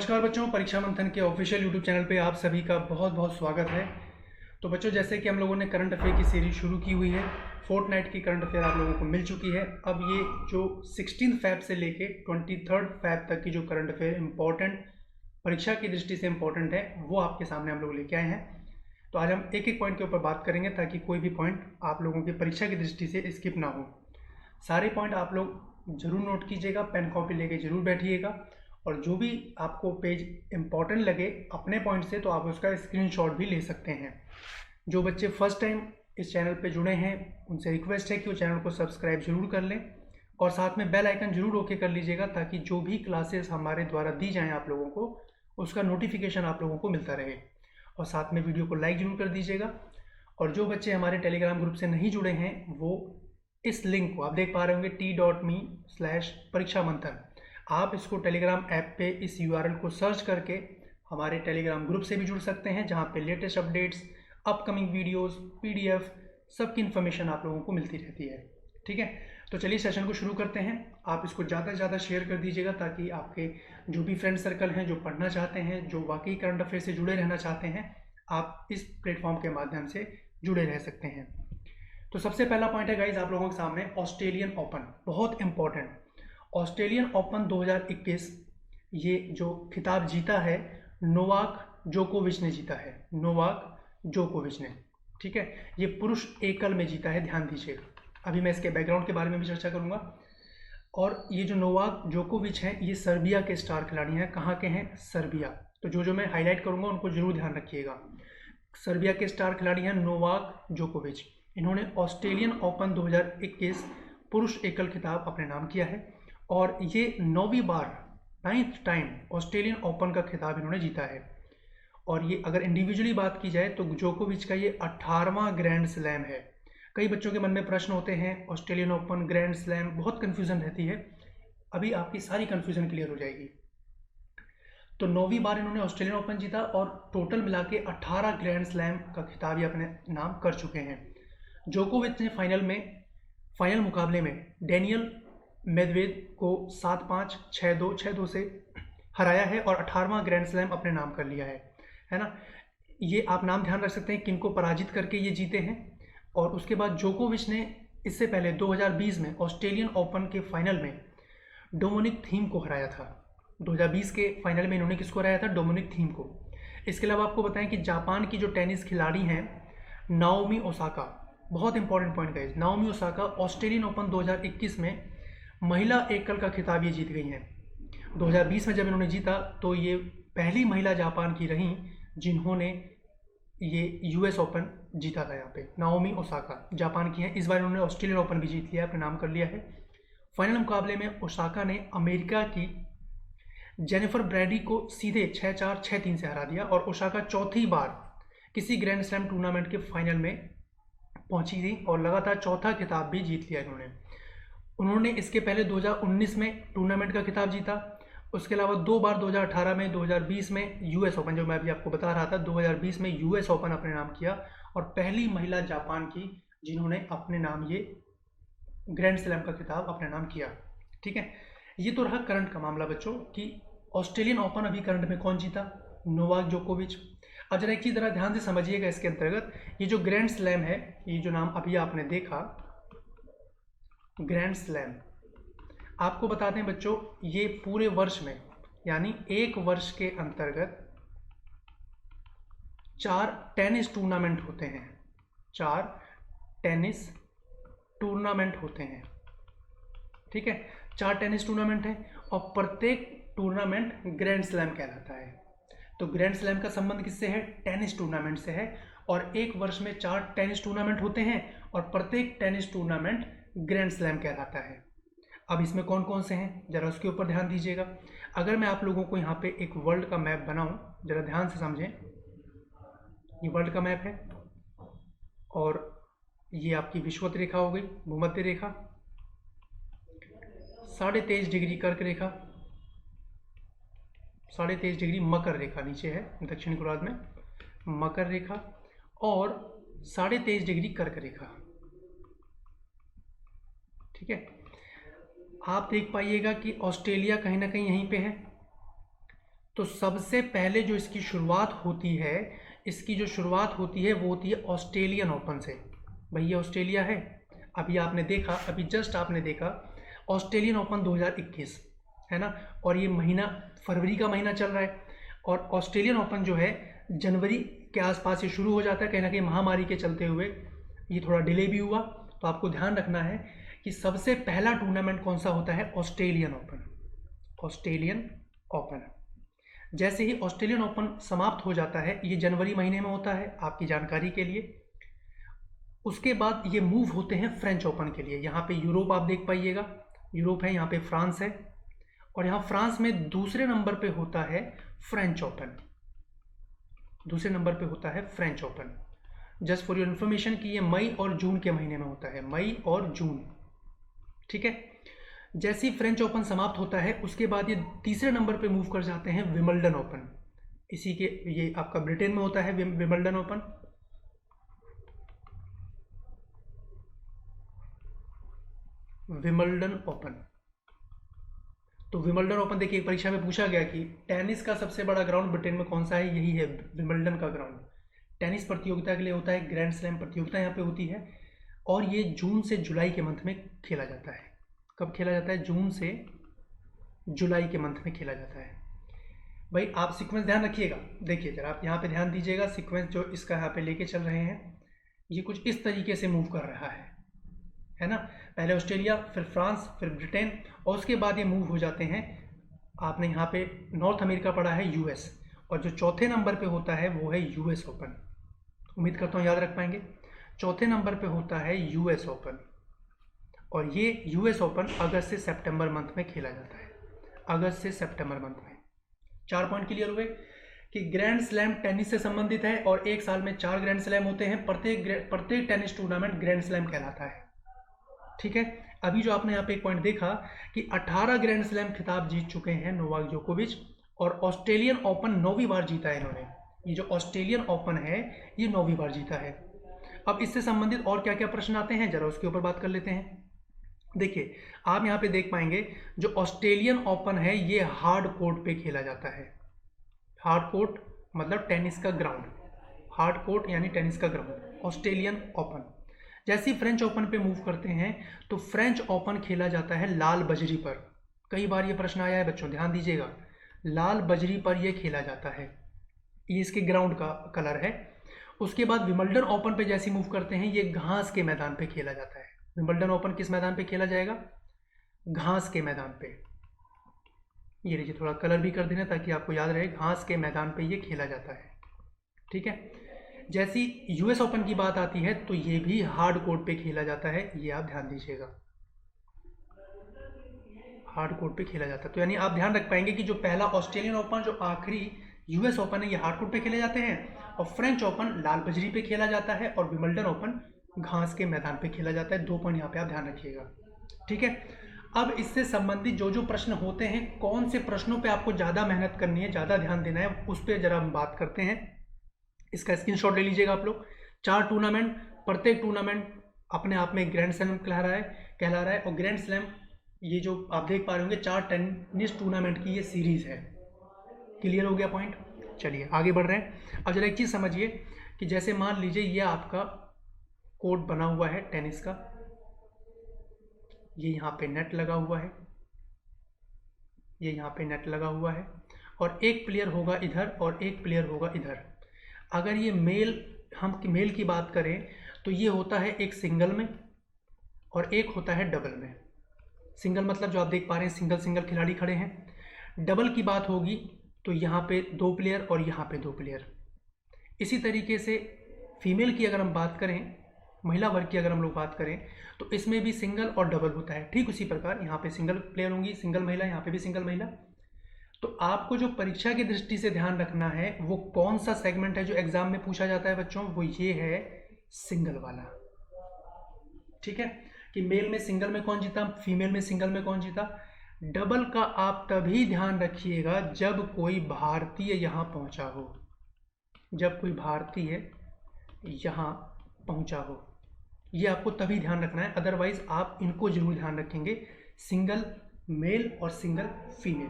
नमस्कार बच्चों, परीक्षा मंथन के ऑफिशियल यूट्यूब चैनल पे आप सभी का बहुत बहुत स्वागत है। तो बच्चों, जैसे कि हम लोगों ने करंट अफेयर की सीरीज शुरू की हुई है, फोर्टनाइट की करंट अफेयर आप लोगों को मिल चुकी है। अब ये जो 16 फैब से लेके 23 फैब तक की जो करंट अफेयर इंपॉर्टेंट, परीक्षा की दृष्टि से इंपॉर्टेंट है, वो आपके सामने हम लोग लेके आए हैं। तो आज हम एक एक पॉइंट के ऊपर बात करेंगे ताकि कोई भी पॉइंट आप लोगों की परीक्षा की दृष्टि से स्किप ना हो। सारे पॉइंट आप लोग जरूर नोट कीजिएगा, पेन कॉपी लेके जरूर बैठिएगा, और जो भी आपको पेज इंपॉर्टेंट लगे अपने पॉइंट से तो आप उसका स्क्रीनशॉट भी ले सकते हैं। जो बच्चे फर्स्ट टाइम इस चैनल पे जुड़े हैं उनसे रिक्वेस्ट है कि वो चैनल को सब्सक्राइब जरूर कर लें और साथ में बेल आइकन जरूर ओके कर लीजिएगा ताकि जो भी क्लासेस हमारे द्वारा दी जाएं आप लोगों को उसका नोटिफिकेशन आप लोगों को मिलता रहे। और साथ में वीडियो को लाइक जरूर कर दीजिएगा। और जो बच्चे हमारे टेलीग्राम ग्रुप से नहीं जुड़े हैं वो इस लिंक को आप देख पा रहे होंगे t.me/परीक्षा मंथन, आप इसको टेलीग्राम ऐप पे इस URL को सर्च करके हमारे टेलीग्राम ग्रुप से भी जुड़ सकते हैं, जहाँ पे latest updates, upcoming videos, PDF सबकी इन्फॉर्मेशन आप लोगों को मिलती रहती है। ठीक है, तो चलिए सेशन को शुरू करते हैं। आप इसको ज़्यादा से ज़्यादा शेयर कर दीजिएगा ताकि आपके जो भी फ्रेंड सर्कल हैं, जो पढ़ना चाहते हैं, जो वाकई करंट अफेयर से जुड़े रहना चाहते हैं, आप इस प्लेटफॉर्म के माध्यम से जुड़े रह सकते हैं। तो सबसे पहला पॉइंट है गाइज आप लोगों के सामने ऑस्ट्रेलियन ओपन, बहुत इंपॉर्टेंट। ऑस्ट्रेलियन ओपन 2021 ये जो खिताब जीता है नोवाक जोकोविच ने जीता है, नोवाक जोकोविच ने। ठीक है, ये पुरुष एकल में जीता है, ध्यान दीजिएगा। अभी मैं इसके बैकग्राउंड के बारे में भी चर्चा करूंगा। और ये जो नोवाक जोकोविच हैं ये सर्बिया के स्टार खिलाड़ी हैं। कहाँ के हैं? सर्बिया। तो जो मैं हाईलाइट करूंगा उनको जरूर ध्यान रखिएगा। सर्बिया के स्टार खिलाड़ी हैं नोवाक जोकोविच। इन्होंने ऑस्ट्रेलियन ओपन 2021 पुरुष एकल खिताब अपने नाम किया है और ये 9वीं बार, 9th टाइम ऑस्ट्रेलियन ओपन का खिताब इन्होंने जीता है। और ये अगर इंडिविजुअली बात की जाए तो जोकोविच का ये 18वां ग्रैंड स्लैम है। कई बच्चों के मन में प्रश्न होते हैं ऑस्ट्रेलियन ओपन, ग्रैंड स्लैम, बहुत कन्फ्यूजन रहती है। अभी आपकी सारी कन्फ्यूजन क्लियर हो जाएगी। तो 9वीं बार इन्होंने ऑस्ट्रेलियन ओपन जीता और टोटल मिला के 18 ग्रैंड स्लैम का खिताब ये अपने नाम कर चुके हैं। जोकोविच ने फाइनल मुकाबले में डेनियल मेदवेदेव को 7-5, 6-2, 6-2 से हराया है और 18वां ग्रैंड स्लैम अपने नाम कर लिया है ना। ये आप नाम ध्यान रख सकते हैं किनको पराजित करके ये जीते हैं। और उसके बाद जोकोविच ने इससे पहले 2020 में ऑस्ट्रेलियन ओपन के फाइनल में डोमिनिक थीम को हराया था। 2020 के फाइनल में इन्होंने किसको हराया था? डोमिनिक थीम को। इसके अलावा आपको बताएं कि जापान की जो टेनिस खिलाड़ी हैं नाओमी ओसाका, बहुत important point guys, Naomi Osaka Australian open 2021 में महिला एकल का खिताब ये जीत गई हैं। 2020 में जब इन्होंने जीता तो ये पहली महिला जापान की रहीं जिन्होंने ये US ओपन जीता था। यहाँ पे नाओमी ओसाका जापान की हैं। इस बार इन्होंने ऑस्ट्रेलियन ओपन भी जीत लिया, अपने नाम कर लिया है। फाइनल मुकाबले में ओसाका ने अमेरिका की जेनिफर ब्रैडी को सीधे 6-4, 6-3 से हरा दिया और ओसाका चौथी बार किसी ग्रैंड स्लैम टूर्नामेंट के फाइनल में पहुंची थी और लगातार चौथा खिताब भी जीत लिया उन्होंने इसके पहले 2019 में टूर्नामेंट का खिताब जीता। उसके अलावा 2 बार 2018 में, 2020 में US ओपन, जो मैं अभी आपको बता रहा था, 2020 में US ओपन अपने नाम किया और पहली महिला जापान की जिन्होंने अपने नाम ये ग्रैंड स्लैम का खिताब अपने नाम किया। ठीक है, ये तो रहा करंट का मामला बच्चों कि ऑस्ट्रेलियन ओपन अभी करंट में कौन जीता? नोवाक जोकोविच। अब जरा एक चीज जरा ध्यान से समझिएगा इसके अंतर्गत, ये जो ग्रैंड स्लैम है, ये जो नाम अभी आपने देखा ग्रैंड स्लैम, आपको बता दें बच्चों ये पूरे वर्ष में यानी एक वर्ष के अंतर्गत 4 टेनिस टूर्नामेंट होते हैं। 4 टेनिस टूर्नामेंट होते हैं। ठीक है, 4 टेनिस टूर्नामेंट हैं और प्रत्येक टूर्नामेंट ग्रैंड स्लैम कहलाता है। तो ग्रैंड स्लैम का संबंध किससे है? टेनिस टूर्नामेंट से है। और एक वर्ष में 4 टेनिस टूर्नामेंट होते हैं और प्रत्येक टेनिस टूर्नामेंट ग्रैंड स्लैम कहलाता है। अब इसमें कौन कौन से हैं जरा उसके ऊपर ध्यान दीजिएगा। अगर मैं आप लोगों को यहाँ पे एक वर्ल्ड का मैप बनाऊं, जरा ध्यान से समझें। ये वर्ल्ड का मैप है और ये आपकी विषुवत रेखा हो गई, भूमध्य रेखा, 23.5 डिग्री कर्क रेखा, 23.5 डिग्री मकर रेखा नीचे है दक्षिणी गोलार्ध में, मकर रेखा और 23.5 डिग्री कर्क रेखा। ठीक है, आप देख पाइएगा कि ऑस्ट्रेलिया कहीं ना कहीं यहीं पे है, तो सबसे पहले जो इसकी शुरुआत होती है, इसकी जो शुरुआत होती है वो होती है ऑस्ट्रेलियन ओपन से। भाई ये ऑस्ट्रेलिया है, अभी आपने देखा, अभी जस्ट आपने देखा ऑस्ट्रेलियन ओपन 2021 है ना, और ये महीना फरवरी का महीना चल रहा है, और ऑस्ट्रेलियन ओपन जो है जनवरी के आसपास ये शुरू हो जाता है। कहीं ना कहीं महामारी के चलते हुए ये थोड़ा डिले भी हुआ, तो आपको ध्यान रखना है कि सबसे पहला टूर्नामेंट कौन सा होता है, ऑस्ट्रेलियन ओपन। ऑस्ट्रेलियन ओपन जैसे ही ऑस्ट्रेलियन ओपन समाप्त हो जाता है, ये जनवरी महीने में होता है आपकी जानकारी के लिए। उसके बाद ये मूव होते हैं फ्रेंच ओपन के लिए। यहाँ पे यूरोप आप देख पाइएगा, यूरोप है, यहाँ पे फ्रांस है, और यहाँ फ्रांस में दूसरे नंबर पे होता है फ्रेंच ओपन। दूसरे नंबर पे होता है French open. Just for your information कि ये मई और जून के महीने में होता है, मई और जून, ठीक है। जैसे ही फ्रेंच ओपन समाप्त होता है, उसके बाद ये तीसरे नंबर पे मूव कर जाते हैं विंबलडन ओपन। इसी के, ये आपका ब्रिटेन में होता है विंबलडन ओपन। विंबलडन ओपन, तो विंबलडन ओपन देखिए परीक्षा में पूछा गया कि टेनिस का सबसे बड़ा ग्राउंड ब्रिटेन में कौन सा है, यही है विंबलडन का ग्राउंड। टेनिस प्रतियोगिता के लिए होता है, ग्रैंड स्लैम प्रतियोगिता यहाँ पे होती है, और ये जून से जुलाई के मंथ में खेला जाता है। कब खेला जाता है, जून से जुलाई के मंथ में खेला जाता है। भाई आप सीक्वेंस ध्यान रखिएगा, देखिए जरा आप यहाँ पे ध्यान दीजिएगा, सीक्वेंस जो इसका यहाँ पे लेके चल रहे हैं ये कुछ इस तरीके से मूव कर रहा है ना। पहले ऑस्ट्रेलिया, फिर फ्रांस, फिर ब्रिटेन, और उसके बाद ये मूव हो जाते हैं, आपने यहाँ पे नॉर्थ अमेरिका पढ़ा है यूएस, और जो चौथे नंबर पे होता है वो है यूएस ओपन। उम्मीद करता हूँ याद रख पाएंगे। चौथे नंबर पे होता है यूएस ओपन, और ये यूएस ओपन अगस्त से सितंबर मंथ में खेला जाता है, अगस्त से सितंबर मंथ में। 4 पॉइंट क्लियर हुए कि ग्रैंड स्लैम टेनिस से संबंधित है, और एक साल में 4 ग्रैंड स्लैम होते हैं, प्रत्येक टेनिस टूर्नामेंट ग्रैंड स्लैम कहलाता है, ठीक है। अभी जो आपने यहाँ पे एक पॉइंट देखा कि 18 ग्रैंड स्लैम खिताब जीत चुके हैं नोवाक जोकोविच, और ऑस्ट्रेलियन ओपन 9वीं बार जीता है इन्होंने। ये जो ऑस्ट्रेलियन ओपन है ये 9वीं बार जीता है। अब इससे संबंधित और क्या क्या प्रश्न आते हैं, जरा उसके ऊपर बात कर लेते हैं। देखिए आप यहाँ पे देख पाएंगे जो ऑस्ट्रेलियन ओपन है ये हार्ड कोर्ट पे खेला जाता है। हार्ड कोर्ट मतलब टेनिस का ग्राउंड, हार्ड कोर्ट यानी टेनिस का ग्राउंड, ऑस्ट्रेलियन ओपन। जैसे ही फ्रेंच ओपन पे मूव करते हैं तो फ्रेंच ओपन खेला जाता है लाल बजरी पर। कई बार ये प्रश्न आया है बच्चों, ध्यान दीजिएगा, लाल बजरी पर ये खेला जाता है, ये इसके ग्राउंड का कलर है। उसके बाद विंबलडन ओपन पे जैसे मूव करते हैं ये घास के मैदान पे खेला जाता है। विंबलडन ओपन किस मैदान पे खेला जाएगा, घास के मैदान पे। ये लीजिए थोड़ा कलर भी कर देना ताकि आपको याद रहे, घास के मैदान पे ये खेला जाता है, ठीक है। जैसी यूएस ओपन की बात आती है तो ये भी हार्ड कोर्ट पे खेला जाता है, ये आप ध्यान दीजिएगा, हार्ड कोर्ट पे खेला जाता है। तो यानी आप ध्यान रख पाएंगे कि जो पहला ऑस्ट्रेलियन ओपन, जो आखिरी यूएस ओपन है, ये हार्ड कोर्ट पे खेले जाते हैं, और फ्रेंच ओपन लाल बजरी पे खेला जाता है, और विंबलडन ओपन घास के मैदान पे खेला जाता है। 2 पॉइंट यहाँ पे आप ध्यान रखिएगा, ठीक है। अब इससे संबंधित जो जो प्रश्न होते हैं, कौन से प्रश्नों पे आपको ज़्यादा मेहनत करनी है, ज़्यादा ध्यान देना है, उस पर जरा हम बात करते हैं। इसका स्क्रीनशॉट ले लीजिएगा आप लोग। 4 टूर्नामेंट, प्रत्येक टूर्नामेंट अपने आप में ग्रैंड स्लैम कहला रहा है, और ग्रैंड स्लैम ये जो आप देख पा रहे होंगे 4 टेनिस टूर्नामेंट की ये सीरीज है। क्लियर हो गया पॉइंट, चलिए आगे बढ़ रहे हैं। अब जरा एक चीज़ समझिए कि जैसे मान लीजिए ये आपका कोर्ट बना हुआ है टेनिस का, ये यहाँ पे नेट लगा हुआ है, ये यहाँ पे नेट लगा हुआ है, और एक प्लेयर होगा इधर और एक प्लेयर होगा इधर। अगर ये हम मेल की बात करें तो ये होता है एक सिंगल में और एक होता है डबल में। सिंगल मतलब जो आप देख पा रहे हैं सिंगल सिंगल खिलाड़ी खड़े हैं। डबल की बात होगी तो यहाँ पे 2 प्लेयर और यहाँ पे 2 प्लेयर। इसी तरीके से फीमेल की अगर हम बात करें, महिला वर्ग की अगर हम लोग बात करें, तो इसमें भी सिंगल और डबल होता है। ठीक उसी प्रकार यहाँ पे सिंगल प्लेयर होंगी, सिंगल महिला, यहाँ पे भी सिंगल महिला। तो आपको जो परीक्षा की दृष्टि से ध्यान रखना है वो कौन सा सेगमेंट है जो एग्जाम में पूछा जाता है बच्चों, वो ये है सिंगल वाला। ठीक है, कि मेल में सिंगल में कौन जीता, फीमेल में सिंगल में कौन जीता। डबल का आप तभी ध्यान रखिएगा जब कोई भारतीय यहाँ पहुंचा हो, जब कोई भारतीय यहाँ पहुंचा हो, ये आपको तभी ध्यान रखना है। अदरवाइज आप इनको जरूर ध्यान रखेंगे, सिंगल मेल और सिंगल फीमेल।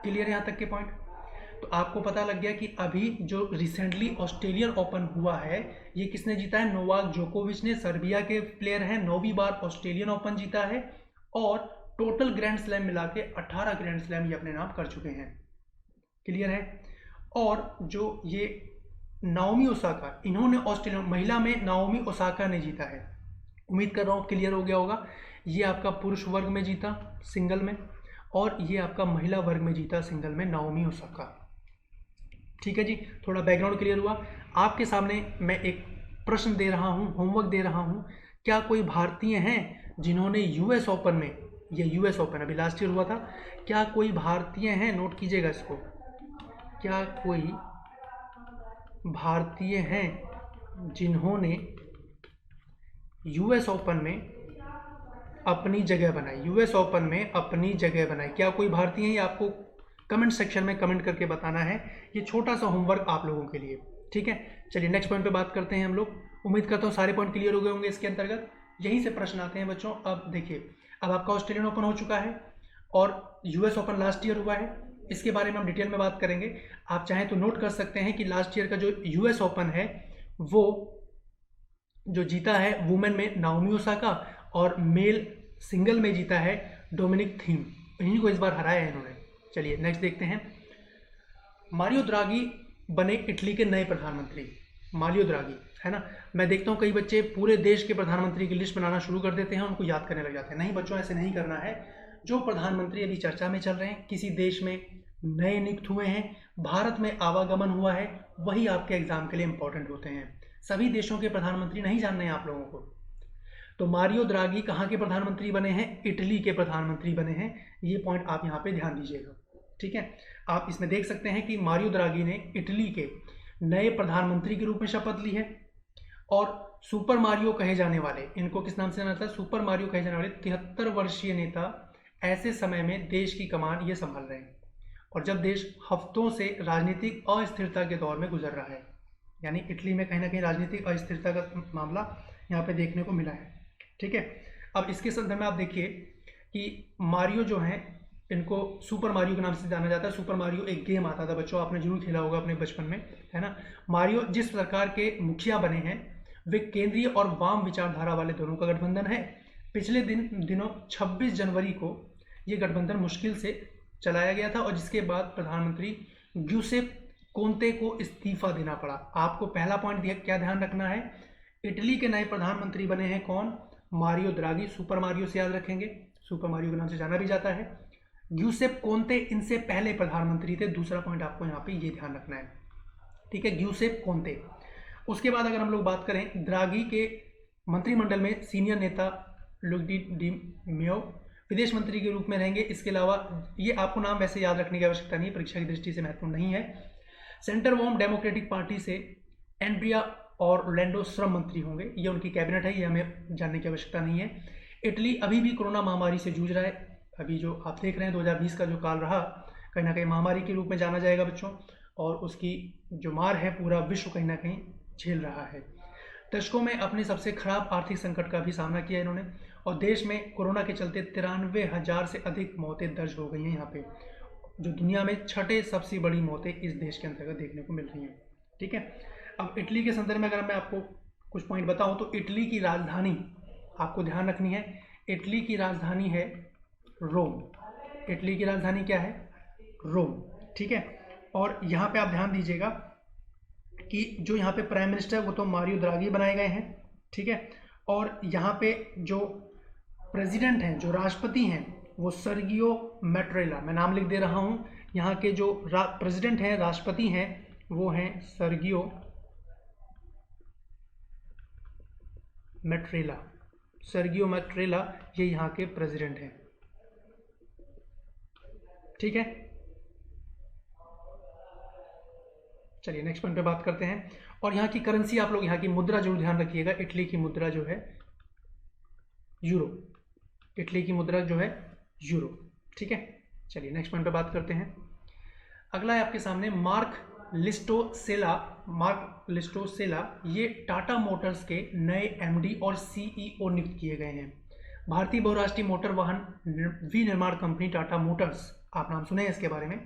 क्लियर यहाँ तक के पॉइंट। तो आपको पता लग गया कि अभी जो रिसेंटली ऑस्ट्रेलियन ओपन हुआ है ये किसने जीता है, नोवाक जोकोविच ने, सर्बिया के प्लेयर हैं, 9वीं बार ऑस्ट्रेलियन ओपन जीता है और टोटल ग्रैंड स्लैम मिला के 18 ग्रैंड स्लैम ये अपने नाम कर चुके हैं। क्लियर है। और जो ये नाओमी ओसाका, इन्होंने ऑस्ट्रेलियन महिला में नाओमी ओसाका ने जीता है, उम्मीद कर रहा हूँ क्लियर हो गया होगा। ये आपका पुरुष वर्ग में जीता सिंगल में, और ये आपका महिला वर्ग में जीता सिंगल में नाओमी ओसाका। ठीक है जी, थोड़ा बैकग्राउंड क्लियर हुआ। आपके सामने मैं एक प्रश्न दे रहा हूँ, होमवर्क दे रहा हूँ, क्या कोई भारतीय हैं जिन्होंने यूएस ओपन में, ये यूएस ओपन अभी लास्ट ईयर हुआ था, क्या कोई भारतीय हैं, नोट कीजिएगा इसको, क्या कोई भारतीय हैं जिन्होंने यूएस ओपन में अपनी जगह बनाई, यूएस ओपन में अपनी जगह बनाई, क्या कोई भारतीय है? ये आपको कमेंट सेक्शन में कमेंट करके बताना है। ये छोटा सा होमवर्क आप लोगों के लिए, ठीक है। चलिए नेक्स्ट पॉइंट पे बात करते हैं हम लोग। उम्मीद करता हूँ सारे पॉइंट क्लियर हो गए होंगे इसके अंतर्गत। यहीं से प्रश्न आते हैं बच्चों। अब देखिए, अब आपका ऑस्ट्रेलियन ओपन हो चुका है और यूएस ओपन लास्ट ईयर हुआ है, इसके बारे में हम डिटेल में बात करेंगे। आप चाहें तो नोट कर सकते हैं कि लास्ट ईयर का जो यूएस ओपन है वो जो जीता है वुमेन में नाओमी ओसाका, और मेल सिंगल में जीता है डोमिनिक थीम, इन्हीं को इस बार हराया है इन्होंने। चलिए नेक्स्ट देखते हैं। मारियो द्रागी बने इटली के नए प्रधानमंत्री, मारियो द्रागी, है ना। मैं देखता हूँ कई बच्चे पूरे देश के प्रधानमंत्री की लिस्ट बनाना शुरू कर देते हैं, उनको याद करने लग जाते हैं। नहीं बच्चों, ऐसे नहीं करना है। जो प्रधानमंत्री अभी चर्चा में चल रहे हैं, किसी देश में नए नियुक्त हुए हैं, भारत में आवागमन हुआ है, वही आपके एग्जाम के लिए इंपॉर्टेंट होते हैं। सभी देशों के प्रधानमंत्री नहीं जानने हैं आप लोगों को। तो मारियो द्रागी कहाँ के प्रधानमंत्री बने हैं? इटली के प्रधानमंत्री बने हैं। ये पॉइंट आप यहाँ पे ध्यान दीजिएगा, ठीक है। आप इसमें देख सकते हैं कि मारियो द्रागी ने इटली के नए प्रधानमंत्री के रूप में शपथ ली है, और सुपर मारियो कहे जाने वाले, इनको किस नाम से जाना जाता है? सुपर मारियो कहे जाने वाले 73 वर्षीय नेता ऐसे समय में देश की कमान ये संभाल रहे हैं, और जब देश हफ्तों से राजनीतिक अस्थिरता के दौर में गुजर रहा है, यानी इटली में कहीं ना कहीं राजनीतिक अस्थिरता का मामला यहाँ पे देखने को मिला है, ठीक है। अब इसके संदर्भ में आप देखिए कि मारियो जो है, इनको सुपर मारियो के नाम से जाना जाता है। सुपर मारियो एक गेम आता था बच्चों, आपने जरूर खेला होगा अपने बचपन में, है ना। मारियो जिस सरकार के मुखिया बने हैं वे केंद्रीय और वाम विचारधारा वाले दोनों का गठबंधन है। पिछले दिनों 26 जनवरी को ये गठबंधन मुश्किल से चलाया गया था, और जिसके बाद प्रधानमंत्री ग्यूसेप कोंते को इस्तीफा देना पड़ा। आपको पहला पॉइंट क्या ध्यान रखना है? इटली के नए प्रधानमंत्री बने हैं कौन? मारियो द्रागी, सुपर मारियो से याद रखेंगे, सुपर मारियो के नाम से जाना भी जाता है। ग्यूसेप कोंते इनसे पहले प्रधानमंत्री थे। दूसरा पॉइंट आपको यहाँ पे ये ध्यान रखना है, ठीक है, ग्यूसेप कोंते। उसके बाद अगर हम लोग बात करें, द्रागी के मंत्रिमंडल में सीनियर नेता लुइगी डी मेयो विदेश मंत्री के रूप में रहेंगे। इसके अलावा ये आपको नाम वैसे याद रखने की आवश्यकता नहीं, परीक्षा की दृष्टि से महत्वपूर्ण नहीं है। सेंटर वॉम डेमोक्रेटिक पार्टी से एंड्रिया और ओरलैंडो श्रम मंत्री होंगे, ये उनकी कैबिनेट है, ये हमें जानने की आवश्यकता नहीं है। इटली अभी भी कोरोना महामारी से जूझ रहा है। अभी जो आप देख रहे हैं 2020 का जो काल रहा, कहीं ना कहीं महामारी के रूप में जाना जाएगा बच्चों, और उसकी जो मार है पूरा विश्व कहीं ना कहीं झेल रहा है। दशकों में अपने सबसे खराब आर्थिक संकट का भी सामना किया इन्होंने, और देश में कोरोना के चलते 93,000 से अधिक मौतें दर्ज हो गई हैं यहाँ पे, जो दुनिया में छठे सबसे बड़ी मौतें इस देश के अंतर्गत देखने को मिल रही हैं, ठीक है। अब इटली के संदर्भ में अगर मैं आपको कुछ पॉइंट बताऊं तो इटली की राजधानी आपको ध्यान रखनी है। इटली की राजधानी है रोम। इटली की राजधानी क्या है? रोम, ठीक है। और यहाँ पे आप ध्यान दीजिएगा कि जो यहाँ पे प्राइम मिनिस्टर वो तो मारियो द्रागी बनाए गए हैं, ठीक है। और यहाँ पे जो प्रेसिडेंट हैं, जो राष्ट्रपति हैं, वो सर्गियो मैट्रेला, मैं नाम लिख दे रहा हूँ। यहाँ के जो प्रेसिडेंट हैं, राष्ट्रपति हैं, वो हैं सर्गियो मैट्रेला। सर्गियो मैट्रेला ये यहाँ के प्रेसिडेंट हैं, ठीक है। चलिए नेक्स्ट पॉइंट पे बात करते हैं। और यहाँ की करेंसी, आप लोग यहाँ की मुद्रा जरूर ध्यान रखिएगा। इटली की मुद्रा जो है यूरो, इटली की मुद्रा जो है यूरो, ठीक है। चलिए नेक्स्ट पॉइंट पे बात करते हैं। अगला है आपके सामने मार्क लिस्टोसेला। मार्क लिस्टोसेला ये टाटा मोटर्स के नए एमडी और सीईओ नियुक्त किए गए हैं। भारतीय बहुराष्ट्रीय मोटर वाहन विनिर्माण कंपनी टाटा मोटर्स, आप नाम सुने हैं इसके बारे में,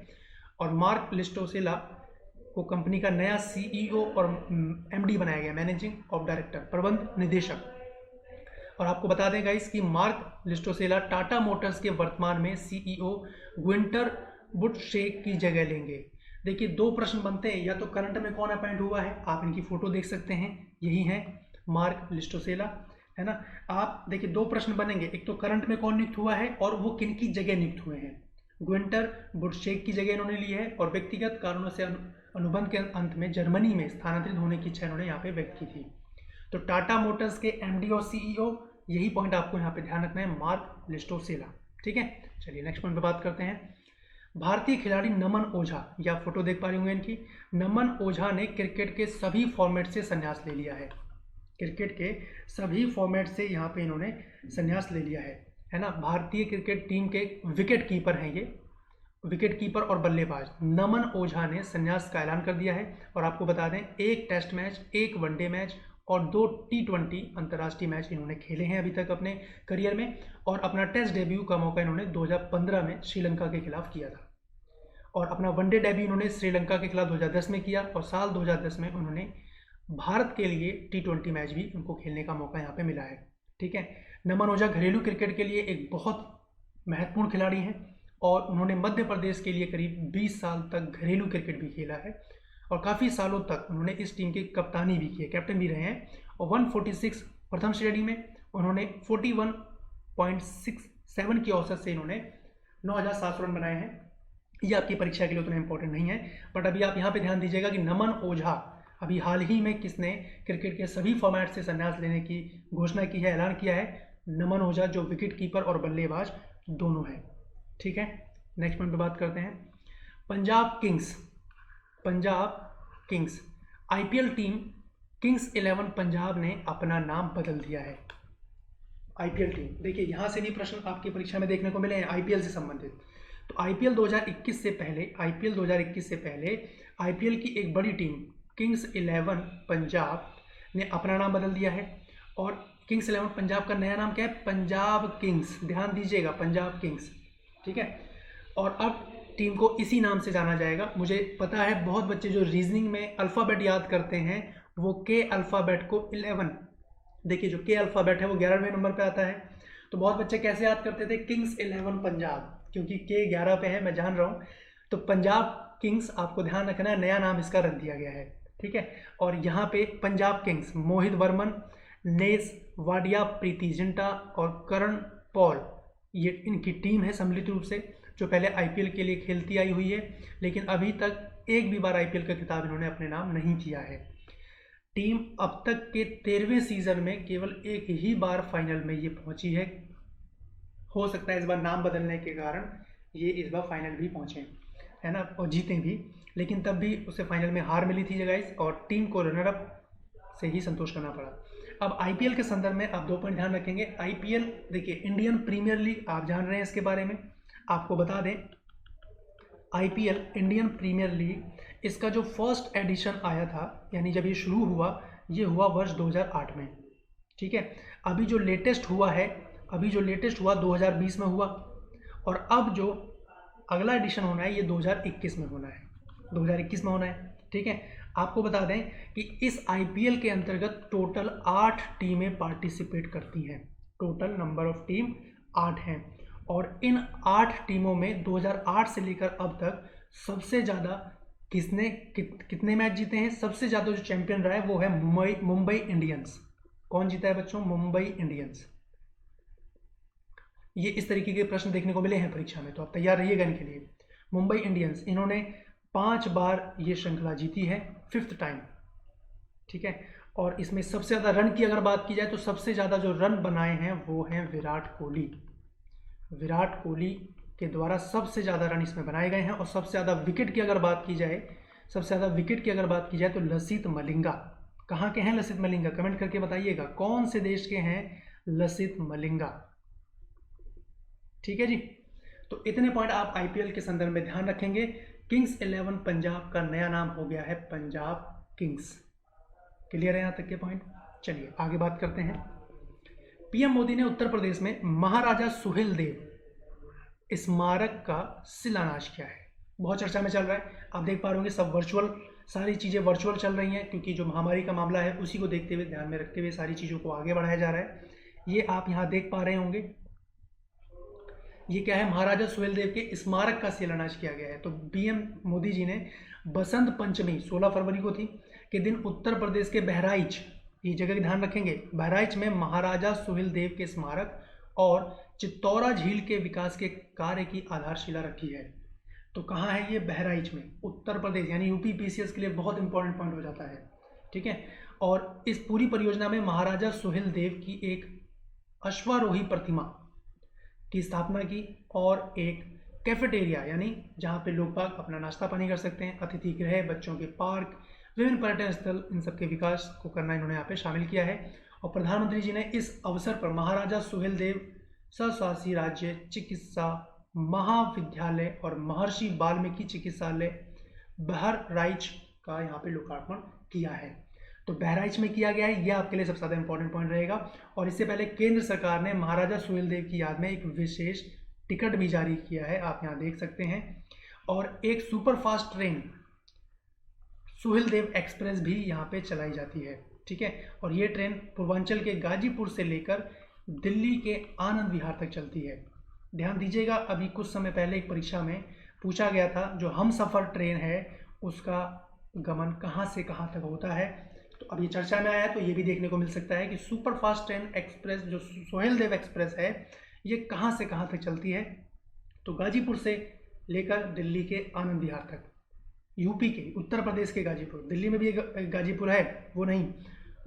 और मार्क लिस्टोसेला को कंपनी का नया CEO और MD बनाया गया, मैनेजिंग ऑफ डायरेक्टर, प्रबंध निदेशक। और आपको बता दें गाइस कि मार्क लिस्टोसेला टाटा मोटर्स के वर्तमान में CEO गुइंटर बुटशेक की जगह लेंगे। देखिए दो प्रश्न बनते हैं, या तो करंट में कौन अपॉइंट हुआ है, आप इनकी फोटो देख सकते हैं, यही है मार्क लिस्टोसेला, है ना। आप देखिए दो प्रश्न बनेंगे, एक तो करंट में कौन नियुक्त हुआ है और वो किन की जगह नियुक्त हुए हैं। गुइंटर बुटशेक की जगह इन्होंने ली है और व्यक्तिगत कारणों से अनुबंध के अंत में जर्मनी में स्थानांतरित होने की इच्छा इन्होंने यहाँ पे व्यक्त की थी। तो टाटा मोटर्स के MD और CEO, यही पॉइंट आपको यहाँ पे ध्यान रखना है, मार्क लिस्टोसेला। ठीक है, चलिए नेक्स्ट पॉइंट पे बात करते हैं। भारतीय खिलाड़ी नमन ओझा, या फोटो देख पा रहे होंगे इनकी, नमन ओझा ने क्रिकेट के सभी फॉर्मेट से संन्यास ले लिया है। क्रिकेट के सभी फॉर्मेट से यहाँ पे इन्होंने संन्यास ले लिया है ना। भारतीय क्रिकेट टीम के विकेट कीपर हैं ये, विकेट कीपर और बल्लेबाज नमन ओझा ने संन्यास का ऐलान कर दिया है। और आपको बता दें, एक टेस्ट मैच, एक वनडे मैच और 2 T20 अंतर्राष्ट्रीय मैच इन्होंने खेले हैं अभी तक अपने करियर में, और अपना टेस्ट डेब्यू का मौका इन्होंने 2015 में श्रीलंका के खिलाफ किया था, और अपना वनडे डेब्यू इन्होंने श्रीलंका के खिलाफ 2010 में किया, और साल 2010 में उन्होंने भारत के लिए T20 मैच भी उनको खेलने का मौका यहाँ पे मिला है। ठीक है, नमन ओझा घरेलू क्रिकेट के लिए एक बहुत महत्वपूर्ण खिलाड़ी हैं, और उन्होंने मध्य प्रदेश के लिए करीब 20 साल तक घरेलू क्रिकेट भी खेला है, और काफ़ी सालों तक उन्होंने इस टीम की कप्तानी भी की है, कैप्टन भी रहे हैं। और 146 प्रथम श्रेणी में उन्होंने 41.67 की औसत से इन्होंने 9,700 रन बनाए हैं। ये आपकी परीक्षा के लिए उतना इंपॉर्टेंट नहीं है, बट अभी आप यहाँ पे ध्यान दीजिएगा कि नमन ओझा अभी हाल ही में किसने क्रिकेट के सभी फॉर्मेट से संन्यास लेने की घोषणा की है, ऐलान किया है, नमन ओझा, जो विकेट कीपर और बल्लेबाज दोनों हैं। ठीक है, नेक्स्ट पॉइंट पे बात करते हैं। Punjab Kings IPL team Kings 11 Punjab ने अपना नाम बदल दिया है। IPL टीम, देखिए यहाँ से भी प्रश्न आपकी परीक्षा में देखने को मिले हैं IPL से संबंधित। तो IPL 2021 से पहले IPL की एक बड़ी टीम किंग्स 11 पंजाब ने अपना नाम बदल दिया है, और किंग्स 11 पंजाब का नया नाम क्या है, पंजाब किंग्स, ध्यान दीजिएगा, पंजाब किंग्स। ठीक है, और अब टीम को इसी नाम से जाना जाएगा। मुझे पता है बहुत बच्चे जो रीजनिंग में अल्फ़ाबेट याद करते हैं वो के अल्फ़ाबेट को 11, देखिए जो के अल्फ़ाबेट है वो 11वें नंबर पे आता है। तो बहुत बच्चे कैसे याद करते थे, किंग्स 11 पंजाब, क्योंकि के 11 पे है, मैं जान रहा हूँ। तो पंजाब किंग्स आपको ध्यान रखना है, नया नाम इसका रख दिया गया है। ठीक है, और यहाँ पे पंजाब किंग्स मोहित वर्मन, नेस वाडिया, प्रीति जिंटा और करण पॉल, ये इनकी टीम है सम्मिलित रूप से, जो पहले IPL के लिए खेलती आई हुई है, लेकिन अभी तक एक भी बार IPL का खिताब इन्होंने अपने नाम नहीं किया है। टीम अब तक के 13वें सीजन में केवल एक ही बार फाइनल में ये पहुंची है। हो सकता है इस बार नाम बदलने के कारण ये इस बार फाइनल भी पहुंचे, है ना, और जीते भी, लेकिन तब भी उसे फाइनल में हार मिली थी गाइस, और टीम को रनर अप से ही संतोष करना पड़ा। अब IPL के संदर्भ में आप 2 पॉइंट ध्यान रखेंगे। IPL देखिए, इंडियन प्रीमियर लीग, आप जान रहे हैं इसके बारे में, आपको बता दें IPL इंडियन प्रीमियर लीग, इसका जो फर्स्ट एडिशन आया था, यानी जब ये शुरू हुआ, ये हुआ वर्ष 2008 में। ठीक है, अभी जो लेटेस्ट हुआ 2020 में हुआ, और अब जो अगला एडिशन होना है ये 2021 में होना है। ठीक है, आपको बता दें कि इस IPL के अंतर्गत टोटल 8 टीमें पार्टिसिपेट करती हैं, टोटल नंबर ऑफ टीम 8 हैं, और इन 8 टीमों में 2008 से लेकर अब तक सबसे ज़्यादा कितने मैच जीते हैं, सबसे ज़्यादा जो चैंपियन रहा है वो है मुंबई इंडियंस। कौन जीता है बच्चों, मुंबई इंडियंस। ये इस तरीके के प्रश्न देखने को मिले हैं परीक्षा में, तो आप तैयार रहिएगा इनके लिए। मुंबई इंडियंस, इन्होंने 5 बार ये श्रृंखला जीती है, 5th टाइम। ठीक है, और इसमें सबसे ज़्यादा रन की अगर बात की जाए तो सबसे ज़्यादा जो रन बनाए हैं वो हैं विराट कोहली के द्वारा सबसे ज़्यादा रन इसमें बनाए गए हैं। और सबसे ज़्यादा विकेट की अगर बात की जाए तो लसित मलिंगा, कहाँ के हैं लसित मलिंगा, कमेंट करके बताइएगा, कौन से देश के हैं लसित मलिंगा। ठीक है जी, तो इतने पॉइंट आप IPL के संदर्भ में ध्यान रखेंगे। किंग्स 11 पंजाब का नया नाम हो गया है पंजाब किंग्स। क्लियर है यहाँ तक के पॉइंट। चलिए आगे बात करते हैं। PM मोदी ने उत्तर प्रदेश में महाराजा सुहेलदेव स्मारक का शिलान्यास किया है। बहुत चर्चा में चल रहा है। आप देख पा रहे होंगे सब वर्चुअल, सारी चीज़ें वर्चुअल चल रही हैं, क्योंकि जो महामारी का मामला है उसी को देखते हुए, ध्यान में रखते हुए सारी चीज़ों को आगे बढ़ाया जा रहा है। ये आप यहाँ देख पा रहे होंगे, ये क्या है, महाराजा सुहेलदेव के स्मारक का शिलान्यास किया गया है। तो पीएम मोदी जी ने बसंत पंचमी 16 फरवरी को थी के दिन उत्तर प्रदेश के बहराइच, ये जगह ध्यान रखेंगे, बहराइच में महाराजा सुहेलदेव के स्मारक और चित्तौरा झील के विकास के कार्य की आधारशिला रखी है। तो कहाँ है ये, बहराइच में, उत्तर प्रदेश, यानी यूपी पीसीएस के लिए बहुत इंपॉर्टेंट पॉइंट हो जाता है, ठीक है। और इस पूरी परियोजना में महाराजा सुहेलदेव की एक अश्वारोही प्रतिमा की स्थापना की और एक कैफेटेरिया, यानी जहाँ पे लोग बाग अपना नाश्ता पानी कर सकते हैं, अतिथि गृह, बच्चों के पार्क, विभिन्न पर्यटन स्थल, इन सब के विकास को करना इन्होंने यहाँ पे शामिल किया है। और प्रधानमंत्री जी ने इस अवसर पर महाराजा सुहेलदेव स्वशासी राज्य चिकित्सा महाविद्यालय और महर्षि वाल्मीकि चिकित्सालय बहराइच का यहाँ पे लोकार्पण किया है। तो बहराइच में किया गया है, यह आपके लिए सबसे ज़्यादा इंपॉर्टेंट पॉइंट रहेगा। और इससे पहले केंद्र सरकार ने महाराजा सुहेलदेव की याद में एक विशेष टिकट भी जारी किया है, आप यहाँ देख सकते हैं। और एक सुपरफास्ट ट्रेन सुहेलदेव एक्सप्रेस भी यहाँ पे चलाई जाती है, ठीक है। और ये ट्रेन पूर्वांचल के गाजीपुर से लेकर दिल्ली के आनंद विहार तक चलती है। ध्यान दीजिएगा, अभी कुछ समय पहले एक परीक्षा में पूछा गया था, जो हम सफ़र ट्रेन है उसका गमन कहाँ से कहाँ तक होता है। तो अब ये चर्चा में आया है, तो ये भी देखने को मिल सकता है कि सुपरफास्ट ट्रेन एक्सप्रेस जो सुहेलदेव एक्सप्रेस है, ये कहाँ से कहाँ तक चलती है। तो गाजीपुर से लेकर दिल्ली के आनंद विहार तक, यूपी के, उत्तर प्रदेश के गाजीपुर, दिल्ली में भी एक गाजीपुर है वो नहीं,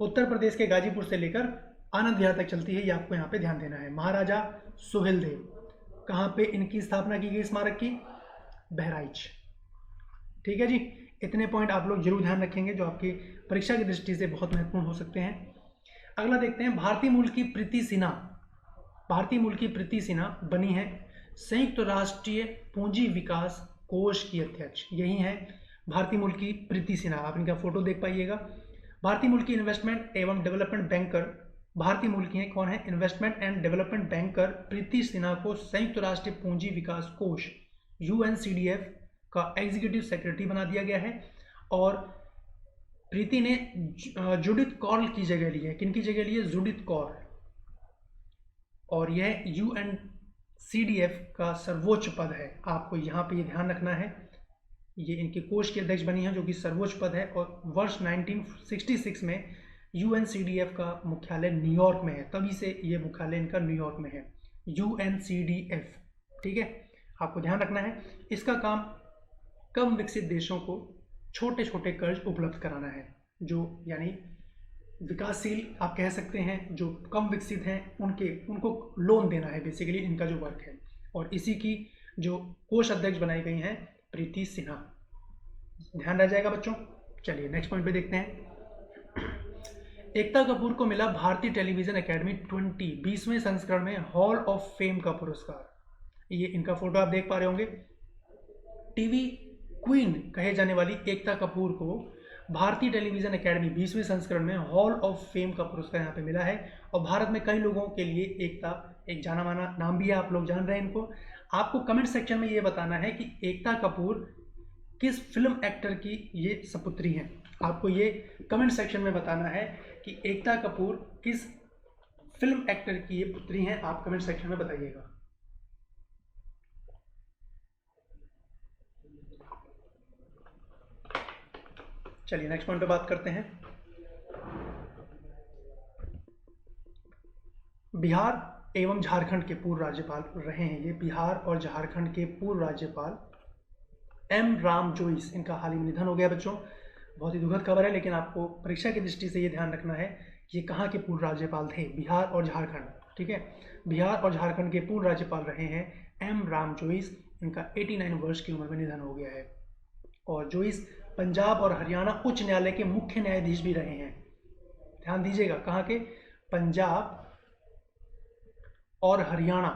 उत्तर प्रदेश के गाजीपुर से लेकर आनंद विहार तक चलती है। ये आपको यहाँ पे ध्यान देना है। महाराजा सुहेलदेव, कहाँ पे इनकी स्थापना की गई स्मारक की, बहराइच, ठीक है जी। इतने पॉइंट आप लोग जरूर ध्यान रखेंगे, जो आपकी परीक्षा की दृष्टि से बहुत महत्वपूर्ण हो सकते हैं। अगला देखते हैं, भारतीय मूल की प्रीति सिन्हा, भारतीय मूल की प्रीति सिन्हा बनी है संयुक्त राष्ट्रीय पूंजी विकास कोष की अध्यक्ष, यही है भारतीय मूल की प्रीति सिन्हा। आप इनका फोटो देख पाइएगा। भारतीय मूल की इन्वेस्टमेंट एवं डेवलपमेंट बैंकर, भारतीय मूल की है, कौन है, इन्वेस्टमेंट एंड डेवलपमेंट बैंकर प्रीति सिन्हा को संयुक्त राष्ट्रीय पूंजी विकास कोष UNCDF का एग्जीक्यूटिव सेक्रेटरी बना दिया गया है। और प्रीति ने जुडिथ कौल की जगह ली है, किनकी जगह ली है, जुडिथ कौल। और यह UNCDF का सर्वोच्च पद है, आपको यहाँ पे ये ध्यान रखना है। ये इनके कोष के अध्यक्ष बनी है, जो कि सर्वोच्च पद है। और वर्ष 1966 में UNCDF का मुख्यालय न्यूयॉर्क में है, तभी से ये मुख्यालय इनका न्यूयॉर्क में है, UNCDF, ठीक है। आपको ध्यान रखना है, इसका काम कम विकसित देशों को छोटे छोटे कर्ज उपलब्ध कराना है, जो यानी विकासशील आप कह सकते हैं, जो कम विकसित हैं उनको लोन देना है, बेसिकली इनका जो वर्क है। और इसी की जो कोष अध्यक्ष बनाई गई हैं प्रीति सिन्हा, ध्यान रह जाएगा बच्चों। चलिए नेक्स्ट पॉइंट पे देखते हैं। एकता कपूर को मिला भारतीय टेलीविजन एकेडमी 20वें संस्करण में हॉल ऑफ फेम का पुरस्कार। ये इनका फोटो आप देख पा रहे होंगे। टीवी क्वीन कहे जाने वाली एकता कपूर को भारतीय टेलीविजन एकेडमी 20वें संस्करण में हॉल ऑफ फेम का पुरस्कार यहाँ पे मिला है। और भारत में कई लोगों के लिए एकता एक जाना माना नाम भी है, आप लोग जान रहे हैं इनको। आपको कमेंट सेक्शन में ये बताना है कि एकता कपूर किस फिल्म एक्टर की ये सपुत्री हैं। आपको ये कमेंट सेक्शन में बताना है कि एकता कपूर किस फिल्म एक्टर की ये पुत्री हैं, आप कमेंट सेक्शन में बताइएगा। चलिए नेक्स्ट पॉइंट पे बात करते हैं। बिहार एवं झारखंड के पूर्व राज्यपाल रहे हैं ये, बिहार और झारखंड के पूर्व राज्यपाल एम राम जोइस, इनका हाल ही में निधन हो गया बच्चों। बहुत ही दुखद खबर है, लेकिन आपको परीक्षा की दृष्टि से ये ध्यान रखना है कि ये कहाँ के पूर्व राज्यपाल थे, बिहार और झारखंड, ठीक है। बिहार और झारखंड के पूर्व राज्यपाल रहे हैं एम राम जोइस, इनका 89 वर्ष की उम्र में निधन हो गया है। और जोइस पंजाब और हरियाणा उच्च न्यायालय के मुख्य न्यायाधीश भी रहे हैं। ध्यान दीजिएगा, कहाँ के, पंजाब और हरियाणा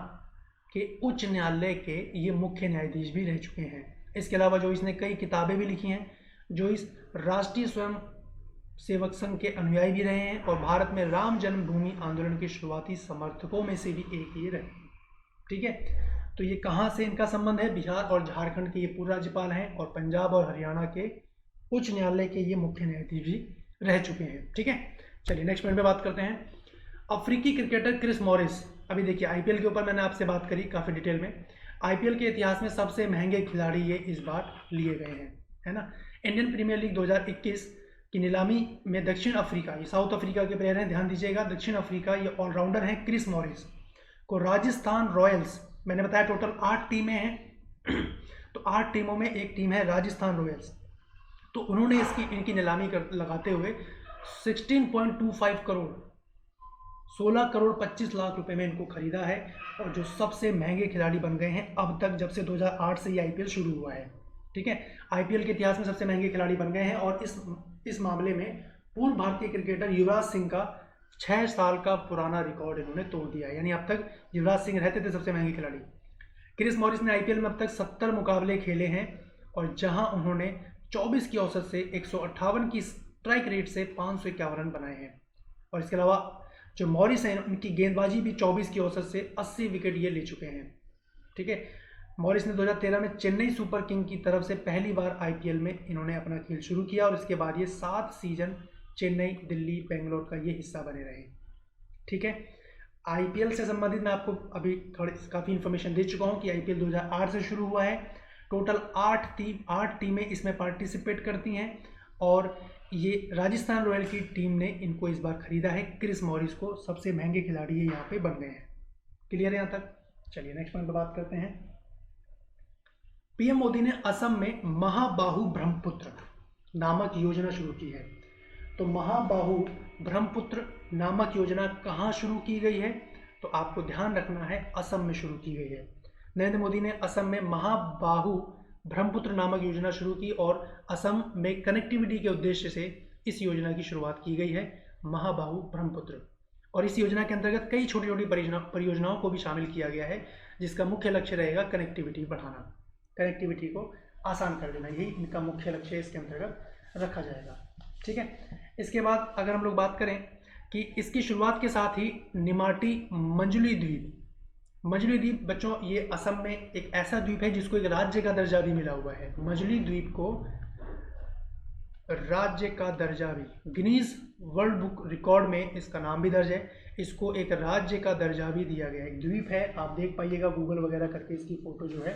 के उच्च न्यायालय के ये मुख्य न्यायाधीश भी रह चुके हैं। इसके अलावा जोइस ने कई किताबें भी लिखी हैं। जोइस राष्ट्रीय स्वयं सेवक संघ के अनुयायी भी रहे हैं और भारत में राम जन्मभूमि आंदोलन के शुरुआती समर्थकों में से भी एक ये रहे, ठीक है। तो ये कहाँ से इनका संबंध है? बिहार और झारखंड के ये पूर्व राज्यपाल हैं और पंजाब और हरियाणा के उच्च न्यायालय के ये मुख्य न्यायाधीश भी रह चुके हैं। ठीक है, चलिए नेक्स्ट पॉइंट पे बात करते हैं। अफ्रीकी क्रिकेटर क्रिस मॉरिस, अभी देखिए आईपीएल के ऊपर मैंने आपसे बात करी काफ़ी डिटेल में। आईपीएल के इतिहास में सबसे महंगे खिलाड़ी ये इस बार लिए गए हैं, है ना। इंडियन प्रीमियर लीग 2021 की नीलामी में दक्षिण अफ्रीका, ये साउथ अफ्रीका के प्लेयर हैं, ध्यान दीजिएगा, दक्षिण अफ्रीका, ये ऑलराउंडर हैं क्रिस मॉरिस को राजस्थान रॉयल्स, मैंने बताया टोटल 8 टीमें हैं तो 8 टीमों में एक टीम है राजस्थान रॉयल्स, तो उन्होंने इनकी नीलामी लगाते हुए 16.25 करोड़ 16 करोड़ 25 लाख रुपए में इनको खरीदा है और जो सबसे महंगे खिलाड़ी बन गए हैं अब तक, जब से 2008 से ये आईपीएल शुरू हुआ है। ठीक है, आईपीएल के इतिहास में सबसे महंगे खिलाड़ी बन गए हैं और इस मामले में पूर्व भारतीय क्रिकेटर युवराज सिंह का 6 साल का पुराना रिकॉर्ड इन्होंने तोड़ दिया है, यानी अब तक युवराज सिंह रहते थे सबसे महंगे खिलाड़ी। क्रिस मॉरिस ने आईपीएल में अब तक 70 मुकाबले खेले हैं और जहां उन्होंने 24 की औसत से 158 की स्ट्राइक रेट से 551 रन बनाए हैं। और इसके अलावा जो मॉरिस हैं उनकी गेंदबाजी भी 24 की औसत से 80 विकेट ये ले चुके हैं। ठीक है, मॉरिस ने 2013 में चेन्नई सुपर किंग की तरफ से पहली बार आईपीएल में इन्होंने अपना खेल शुरू किया और इसके बाद ये 7 सीजन चेन्नई, दिल्ली, बेंगलोर का ये हिस्सा बने रहे। ठीक है, आईपीएल से संबंधित मैं आपको अभी काफ़ी इन्फॉर्मेशन दे चुका हूँ कि आईपीएल 2008 से शुरू हुआ है। टोटल 8 टीमें इसमें पार्टिसिपेट करती हैं और ये राजस्थान रॉयल की टीम ने इनको इस बार खरीदा है। क्रिस मॉरिस को सबसे महंगे खिलाड़ी ये यहाँ पे बन गए हैं। क्लियर है यहाँ तक? चलिए नेक्स्ट पॉइंट पर बात करते हैं। पीएम मोदी ने असम में महाबाहु ब्रह्मपुत्र नामक योजना शुरू की है। तो महाबाहु ब्रह्मपुत्र नामक योजना कहाँ शुरू की गई है? तो आपको ध्यान रखना है, असम में शुरू की गई है। नरेंद्र मोदी ने असम में महाबाहु ब्रह्मपुत्र नामक योजना शुरू की और असम में कनेक्टिविटी के उद्देश्य से इस योजना की शुरुआत की गई है, महाबाहु ब्रह्मपुत्र। और इस योजना के अंतर्गत कई छोटी छोटी परियोजनाओं को भी शामिल किया गया है, जिसका मुख्य लक्ष्य रहेगा कनेक्टिविटी बढ़ाना, कनेक्टिविटी को आसान कर देना, यही इनका मुख्य लक्ष्य इसके अंतर्गत रखा जाएगा। ठीक है, इसके बाद अगर हम लोग बात करें कि इसकी शुरुआत के साथ ही निमाटी मंजुली द्वीप बच्चों, ये असम में एक ऐसा द्वीप है जिसको एक राज्य का दर्जा भी मिला हुआ है। मंजुली द्वीप को राज्य का दर्जा भी, गिनीज वर्ल्ड बुक रिकॉर्ड में इसका नाम भी दर्ज है, इसको एक राज्य का दर्जा भी दिया गया है। एक द्वीप है, आप देख पाइएगा गूगल वगैरह करके इसकी फोटो जो है,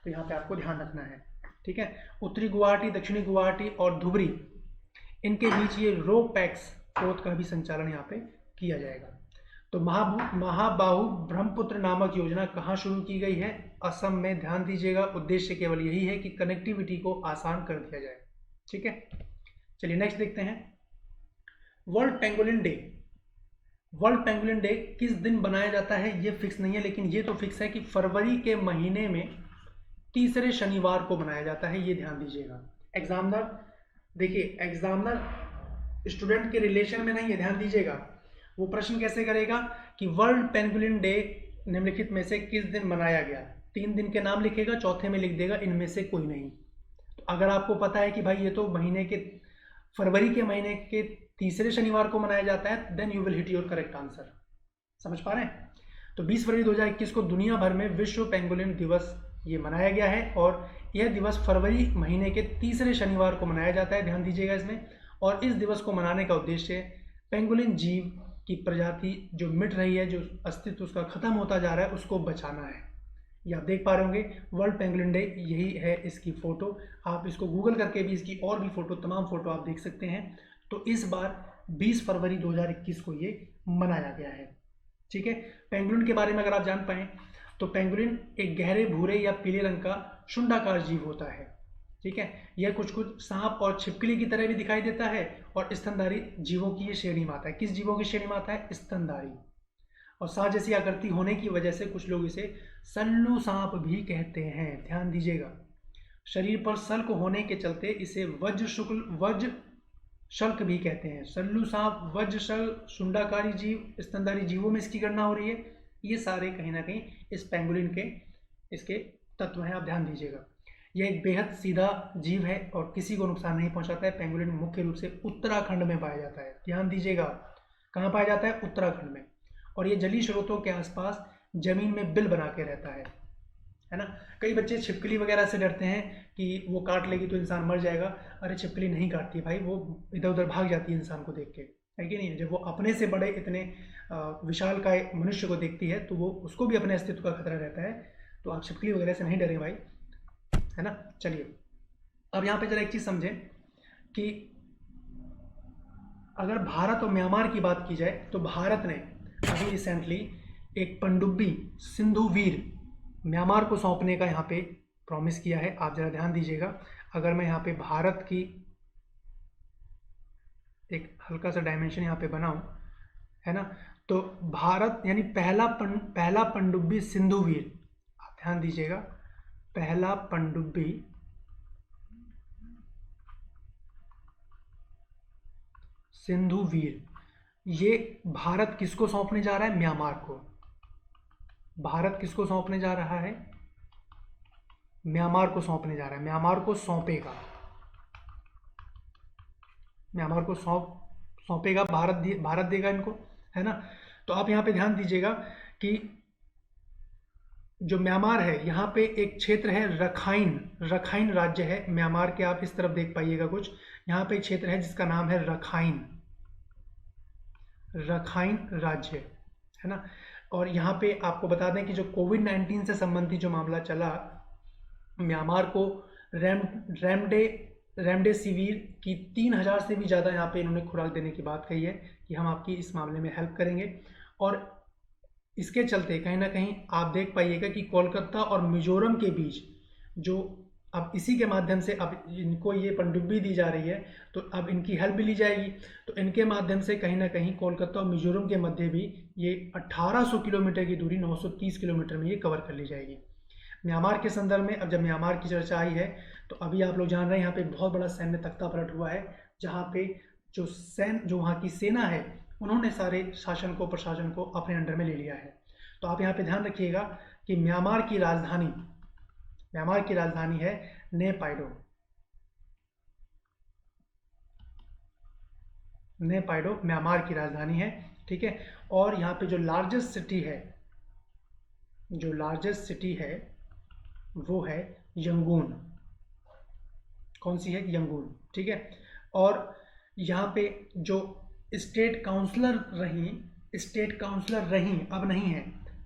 तो यहाँ पे आपको ध्यान रखना है। ठीक है, उत्तरी गुवाहाटी, दक्षिणी गुवाहाटी और धुबरी, इनके बीच ये रो पैक्स पोत का भी संचालन यहाँ पे किया जाएगा। तो महाबाहु ब्रह्मपुत्र नामक योजना कहाँ शुरू की गई है? असम में। ध्यान दीजिएगा, उद्देश्य केवल यही है कि कनेक्टिविटी को आसान कर दिया जाए। ठीक है, चलिए नेक्स्ट देखते हैं। World pangolin day. World pangolin day किस दिन बनाया जाता है ये फिक्स नहीं है, लेकिन ये तो फिक्स है कि फरवरी के महीने में तीसरे शनिवार को बनाया जाता है, ये ध्यान दीजिएगा। एग्जामिनर, देखिए एग्जामिनर स्टूडेंट के रिलेशन में नहीं है, ध्यान दीजिएगा। वो प्रश्न कैसे करेगा कि वर्ल्ड पेंगुलिन डे निम्नलिखित में से किस दिन मनाया गया? 3 दिन के नाम लिखेगा, चौथे में लिख देगा इनमें से कोई नहीं। तो अगर आपको पता है कि भाई ये तो फरवरी के महीने के तीसरे शनिवार को मनाया जाता है, then you will hit your correct answer. समझ पा रहे हैं? तो 20 फरवरी 2021 को दुनिया भर में विश्व पेंगुलिन दिवस ये मनाया गया है और यह दिवस फरवरी महीने के तीसरे शनिवार को मनाया जाता है, ध्यान दीजिएगा इसमें। और इस दिवस को मनाने का उद्देश्य पेंगुलिन जीव की प्रजाति जो मिट रही है, जो अस्तित्व उसका खत्म होता जा रहा है, उसको बचाना है। ये आप देख पा रहे होंगे, वर्ल्ड पेंगुलिन डे, यही है इसकी फोटो। आप इसको गूगल करके भी इसकी और भी फोटो, तमाम फोटो आप देख सकते हैं। तो इस बार 20 फरवरी 2021 को ये मनाया गया है। ठीक है, पेंगुलिन के बारे में अगर आप जान पाएँ तो पेंगुलिन एक गहरे भूरे या पीले रंग का शुंडाकार जीव होता है। ठीक है, यह कुछ सांप और छिपकली की तरह भी दिखाई देता है और स्तनधारी जीवों की ये श्रेणी में आता है। किस जीवों की श्रेणी में आता है? स्तनधारी। और सांप जैसी आकृति होने की वजह से कुछ लोग इसे सल्लू सांप भी कहते हैं, ध्यान दीजिएगा। शरीर पर सल्क होने के चलते इसे वज्र शल्क भी कहते हैं। सल्लू सांप, वज्र शल्क, शुंडाकारी जीव, स्तनधारी जीवों में इसकी गणना हो रही है। ये सारे कहीं ना कहीं इस पेंगुलिन के इसके तत्व हैं, आप ध्यान दीजिएगा। यह एक बेहद सीधा जीव है और किसी को नुकसान नहीं पहुंचाता है। पेंगुलिन मुख्य रूप से उत्तराखंड में पाया जाता है, ध्यान दीजिएगा। कहाँ पाया जाता है? उत्तराखंड में। और ये जलीय स्रोतों के आसपास जमीन में बिल बना के रहता है। है ना। कई बच्चे छिपकली वगैरह से डरते हैं कि वो काट लेगी तो इंसान मर जाएगा। अरे छिपकली नहीं काटती भाई, वो इधर उधर भाग जाती है इंसान को देख के, है कि नहीं। जब वो अपने से बड़े इतने विशाल काय मनुष्य को देखती है तो वो उसको भी अपने अस्तित्व का खतरा रहता है। तो आप छिपकली वगैरह से नहीं डरें भाई, है ना। चलिए अब यहाँ पे जरा एक चीज़ समझें कि अगर भारत और म्यांमार की बात की जाए तो भारत ने अभी रिसेंटली एक पनडुब्बी सिंधु वीर म्यांमार को सौंपने का यहाँ पे प्रॉमिस किया है। आप जरा ध्यान दीजिएगा, अगर मैं यहाँ पे भारत की एक हल्का सा डायमेंशन यहाँ पे बनाऊं, है ना, तो भारत यानी पहला पनडुब्बी सिंधु वीर, आप ध्यान दीजिएगा, पहला पनडुब्बी सिंधु वीर, ये भारत किसको सौंपने जा रहा है? म्यांमार को। भारत किसको सौंपने जा रहा है? म्यांमार को सौंपने जा रहा है, म्यांमार को सौंपेगा, म्यांमार को सौंपेगा, भारत देगा इनको, है ना। तो आप यहाँ पे ध्यान दीजिएगा कि जो म्यांमार है यहाँ पे एक क्षेत्र है रखाइन राज्य है म्यांमार के। आप इस तरफ देख पाइएगा कुछ, यहाँ पे एक क्षेत्र है जिसका नाम है रखाइन राज्य, है ना। और यहाँ पे आपको बता दें कि जो कोविड-19 से संबंधित जो मामला चला, म्यांमार को रेमडेसिविर की 3000 से भी ज़्यादा यहाँ पे इन्होंने खुराक देने की बात कही है कि हम आपकी इस मामले में हेल्प करेंगे। और इसके चलते कहीं ना कहीं आप देख पाइएगा कि कोलकाता और मिजोरम के बीच जो अब इसी के माध्यम से अब इनको ये पनडुब्बी दी जा रही है, तो अब इनकी हेल्प भी ली जाएगी। तो इनके माध्यम से कहीं ना कहीं कोलकाता और मिजोरम के मध्य भी ये 1800 किलोमीटर की दूरी 930 किलोमीटर में ये कवर कर ली जाएगी। म्यांमार के संदर्भ में अब जब म्यांमार की चर्चा आई है तो अभी आप लोग जान रहे हैं यहाँ पे बहुत बड़ा सैन्य तख्ता पलट हुआ है, जहाँ पे जो वहाँ की सेना है उन्होंने सारे शासन को प्रशासन को अपने अंडर में ले लिया है। तो आप यहाँ पे ध्यान रखिएगा कि म्यांमार की राजधानी है नेपाइडो। म्यांमार की राजधानी है, ठीक है। और यहाँ पे जो लार्जेस्ट सिटी है वो है यंगून। कौन सी है? यंगून, ठीक है। और यहाँ पे जो स्टेट काउंसलर रही, अब नहीं है,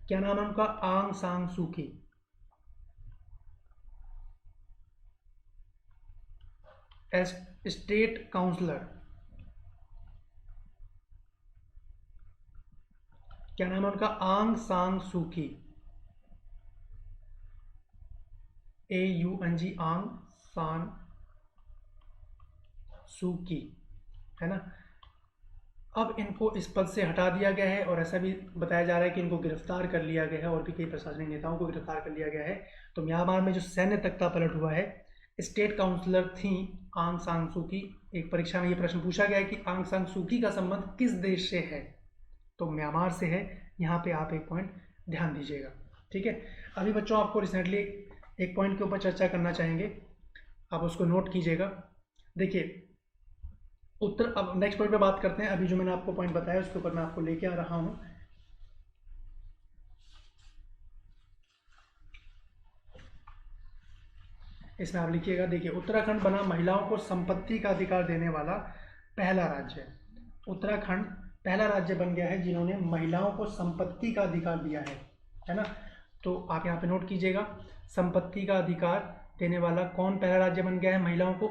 क्या नाम है उनका? आंग सांग सूकी। स्टेट काउंसलर, क्या नाम है उनका? आंग सांग सूकी, AUNG, आंग सान सूकी, है ना। अब इनको इस पद से हटा दिया गया है और ऐसा भी बताया जा रहा है कि इनको गिरफ्तार कर लिया गया है और भी कई प्रशासनिक नेताओं को गिरफ्तार कर लिया गया है। तो म्यांमार में जो सैन्य तख्ता पलट हुआ है, स्टेट काउंसलर थी आंग सांग सूकी। एक परीक्षा में ये प्रश्न पूछा गया है कि आंग सांग सूकी का संबंध किस देश से है? तो म्यांमार से है। यहाँ पे आप एक पॉइंट ध्यान दीजिएगा, ठीक है। अभी बच्चों आपको रिसेंटली एक पॉइंट के ऊपर चर्चा करना चाहेंगे, आप उसको नोट कीजिएगा। देखिए अब नेक्स्ट पॉइंट पे बात करते हैं। अभी जो मैंने आपको पॉइंट बताया उसके ऊपर मैं आपको लेके आ रहा हूं। इसमें आप लिखिएगा, देखिए उत्तराखंड बना महिलाओं को संपत्ति का अधिकार देने वाला पहला राज्य। उत्तराखंड पहला राज्य बन गया है जिन्होंने महिलाओं को संपत्ति का अधिकार दिया है ना। तो आप यहाँ पे नोट कीजिएगा, संपत्ति का अधिकार देने वाला कौन पहला राज्य बन गया है महिलाओं को?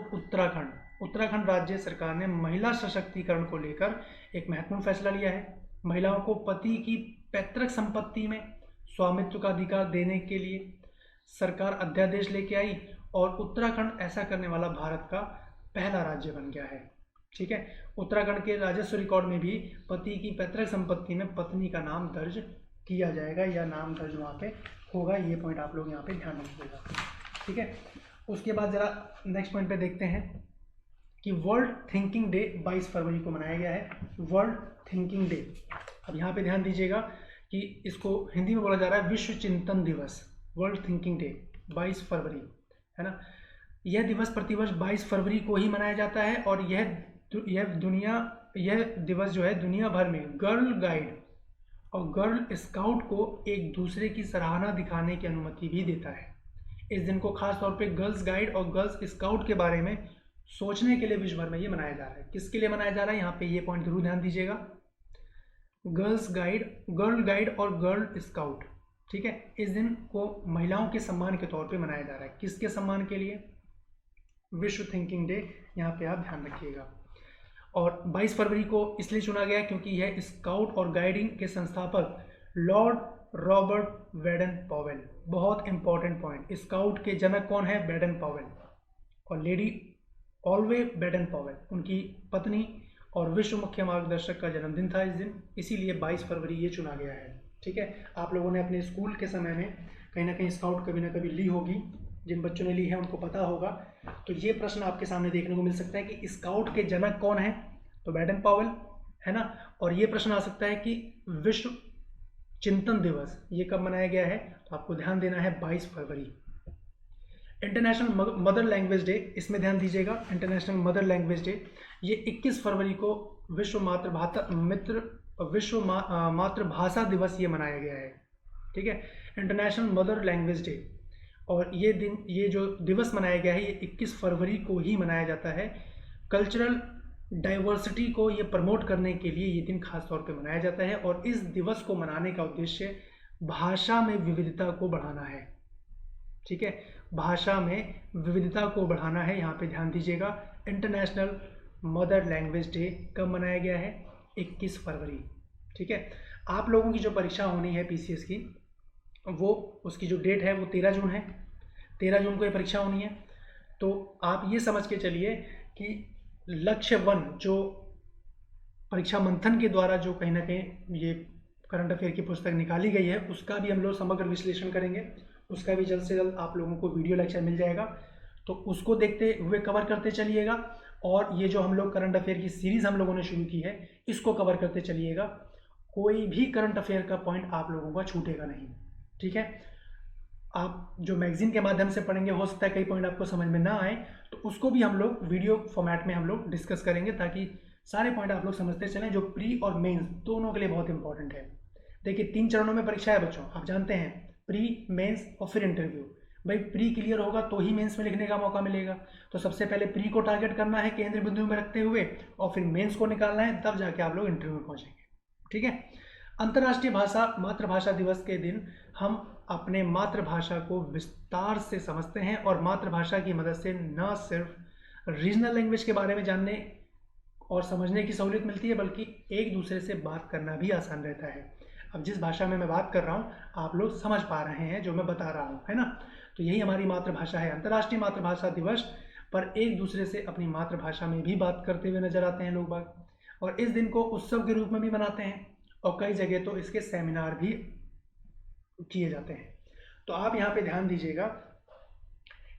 उत्तराखंड राज्य सरकार ने महिला सशक्तिकरण को लेकर एक महत्वपूर्ण फैसला लिया है। महिलाओं को पति की पैतृक संपत्ति में स्वामित्व का अधिकार देने के लिए सरकार अध्यादेश लेके आई और उत्तराखंड ऐसा करने वाला भारत का पहला राज्य बन गया है, ठीक है। उत्तराखंड के राजस्व रिकॉर्ड में भी पति की पैतृक संपत्ति में पत्नी का नाम दर्ज किया जाएगा या नाम दर्ज वहाँ पे होगा। ये पॉइंट आप लोग यहाँ पे ध्यान रखिएगा, ठीक है। उसके बाद जरा नेक्स्ट पॉइंट पे देखते हैं कि वर्ल्ड थिंकिंग डे 22 फरवरी को मनाया गया है। वर्ल्ड थिंकिंग डे, अब यहाँ पे ध्यान दीजिएगा कि इसको हिंदी में बोला जा रहा है विश्व चिंतन दिवस। वर्ल्ड थिंकिंग डे 22 फरवरी, है ना। यह दिवस प्रतिवर्ष 22 फरवरी को ही मनाया जाता है और यह दिवस जो है दुनिया भर में गर्ल गाइड और गर्ल स्काउट को एक दूसरे की सराहना दिखाने की अनुमति भी देता है। इस दिन को खास तौर पे गर्ल्स गाइड और गर्ल्स स्काउट के बारे में सोचने के लिए विश्व भर में ये मनाया जा रहा है। किसके लिए मनाया जा रहा है, यहाँ पे ये पॉइंट जरूर ध्यान दीजिएगा। गर्ल गाइड और गर्ल स्काउट, ठीक है। इस दिन को महिलाओं के सम्मान के तौर पे मनाया जा रहा है। किसके सम्मान के लिए, विश्व थिंकिंग डे, यहाँ पे आप ध्यान रखिएगा। और 22 फरवरी को इसलिए चुना गया क्योंकि यह स्काउट और गाइडिंग के संस्थापक लॉर्ड रॉबर्ट बैडन पावेल, बहुत इंपॉर्टेंट पॉइंट, स्काउट के जनक कौन है, बैडन पावेल, और लेडी ऑल्वे बैडन पावेल उनकी पत्नी, और विश्व मुख्य मार्गदर्शक का जन्मदिन था इस दिन, इसीलिए 22 फरवरी ये चुना गया है। ठीक है, आप लोगों ने अपने स्कूल के समय में कहीं ना कहीं स्काउट कभी ना कभी ली होगी, जिन बच्चों ने ली है उनको पता होगा। तो ये प्रश्न आपके सामने देखने को मिल सकता है कि स्काउट के जनक कौन है, तो बैडन पावेल है ना। और ये प्रश्न आ सकता है कि विश्व चिंतन दिवस ये कब मनाया गया है, तो आपको ध्यान देना है 22 फरवरी। इंटरनेशनल मदर लैंग्वेज डे, इसमें ध्यान दीजिएगा, इंटरनेशनल मदर लैंग्वेज डे ये 21 फरवरी को विश्व मातृभाषा दिवस ये मनाया गया है। ठीक है, इंटरनेशनल मदर लैंग्वेज डे, और ये दिन, ये जो दिवस मनाया गया है ये 21 फरवरी को ही मनाया जाता है। कल्चरल डाइवर्सिटी को ये प्रमोट करने के लिए ये दिन खास तौर पे मनाया जाता है, और इस दिवस को मनाने का उद्देश्य भाषा में विविधता को बढ़ाना है। ठीक है, भाषा में विविधता को बढ़ाना है, यहाँ पे ध्यान दीजिएगा। इंटरनेशनल मदर लैंग्वेज डे कब मनाया गया है, 21 फरवरी। ठीक है, आप लोगों की जो परीक्षा होनी है पीसीएस की, वो उसकी जो डेट है वो 13 जून है, 13 जून को ये परीक्षा होनी है। तो आप ये समझ के चलिए कि लक्ष्य 1 जो परीक्षा मंथन के द्वारा जो कहीं ना कहीं ये करंट अफेयर की पुस्तक निकाली गई है, उसका भी हम लोग समग्र विश्लेषण करेंगे, उसका भी जल्द से जल्द आप लोगों को वीडियो लेक्चर मिल जाएगा, तो उसको देखते हुए कवर करते चलिएगा। और ये जो हम लोग करंट अफेयर की सीरीज़ हम लोगों ने शुरू की है, इसको कवर करते चलिएगा। कोई भी करंट अफेयर का पॉइंट आप लोगों का छूटेगा नहीं। ठीक है, आप जो मैगजीन के माध्यम से पढ़ेंगे, हो सकता है कई पॉइंट आपको समझ में ना आए, तो उसको भी हम लोग वीडियो फॉर्मेट में हम लोग डिस्कस करेंगे, ताकि सारे पॉइंट आप लोग समझते चलें, जो प्री और मेंस दोनों के लिए बहुत इंपॉर्टेंट है। देखिए 3 चरणों में परीक्षा है बच्चों, आप जानते हैं, प्री, मेंस और फिर इंटरव्यू। भाई प्री क्लियर होगा तो ही मेंस में लिखने का मौका मिलेगा, तो सबसे पहले प्री को टारगेट करना है केंद्र बिंदु में रखते हुए, और फिर मेंस को निकालना है, तब जाके आप लोग इंटरव्यू में पहुंचेंगे। ठीक है, अंतर्राष्ट्रीय मातृभाषा दिवस के दिन हम अपने मातृभाषा को विस्तार से समझते हैं, और मातृभाषा की मदद से न सिर्फ रीजनल लैंग्वेज के बारे में जानने और समझने की सहूलियत मिलती है, बल्कि एक दूसरे से बात करना भी आसान रहता है। अब जिस भाषा में मैं बात कर रहा हूँ आप लोग समझ पा रहे हैं जो मैं बता रहा हूँ, है ना। तो यही हमारी मातृभाषा है। अंतर्राष्ट्रीय मातृभाषा दिवस पर एक दूसरे से अपनी मातृभाषा में भी बात करते हुए नजर आते हैं लोग बाग, और इस दिन को उत्सव के रूप में भी मनाते हैं, और कई जगह तो इसके सेमिनार भी किए जाते हैं। तो आप यहाँ पे ध्यान दीजिएगा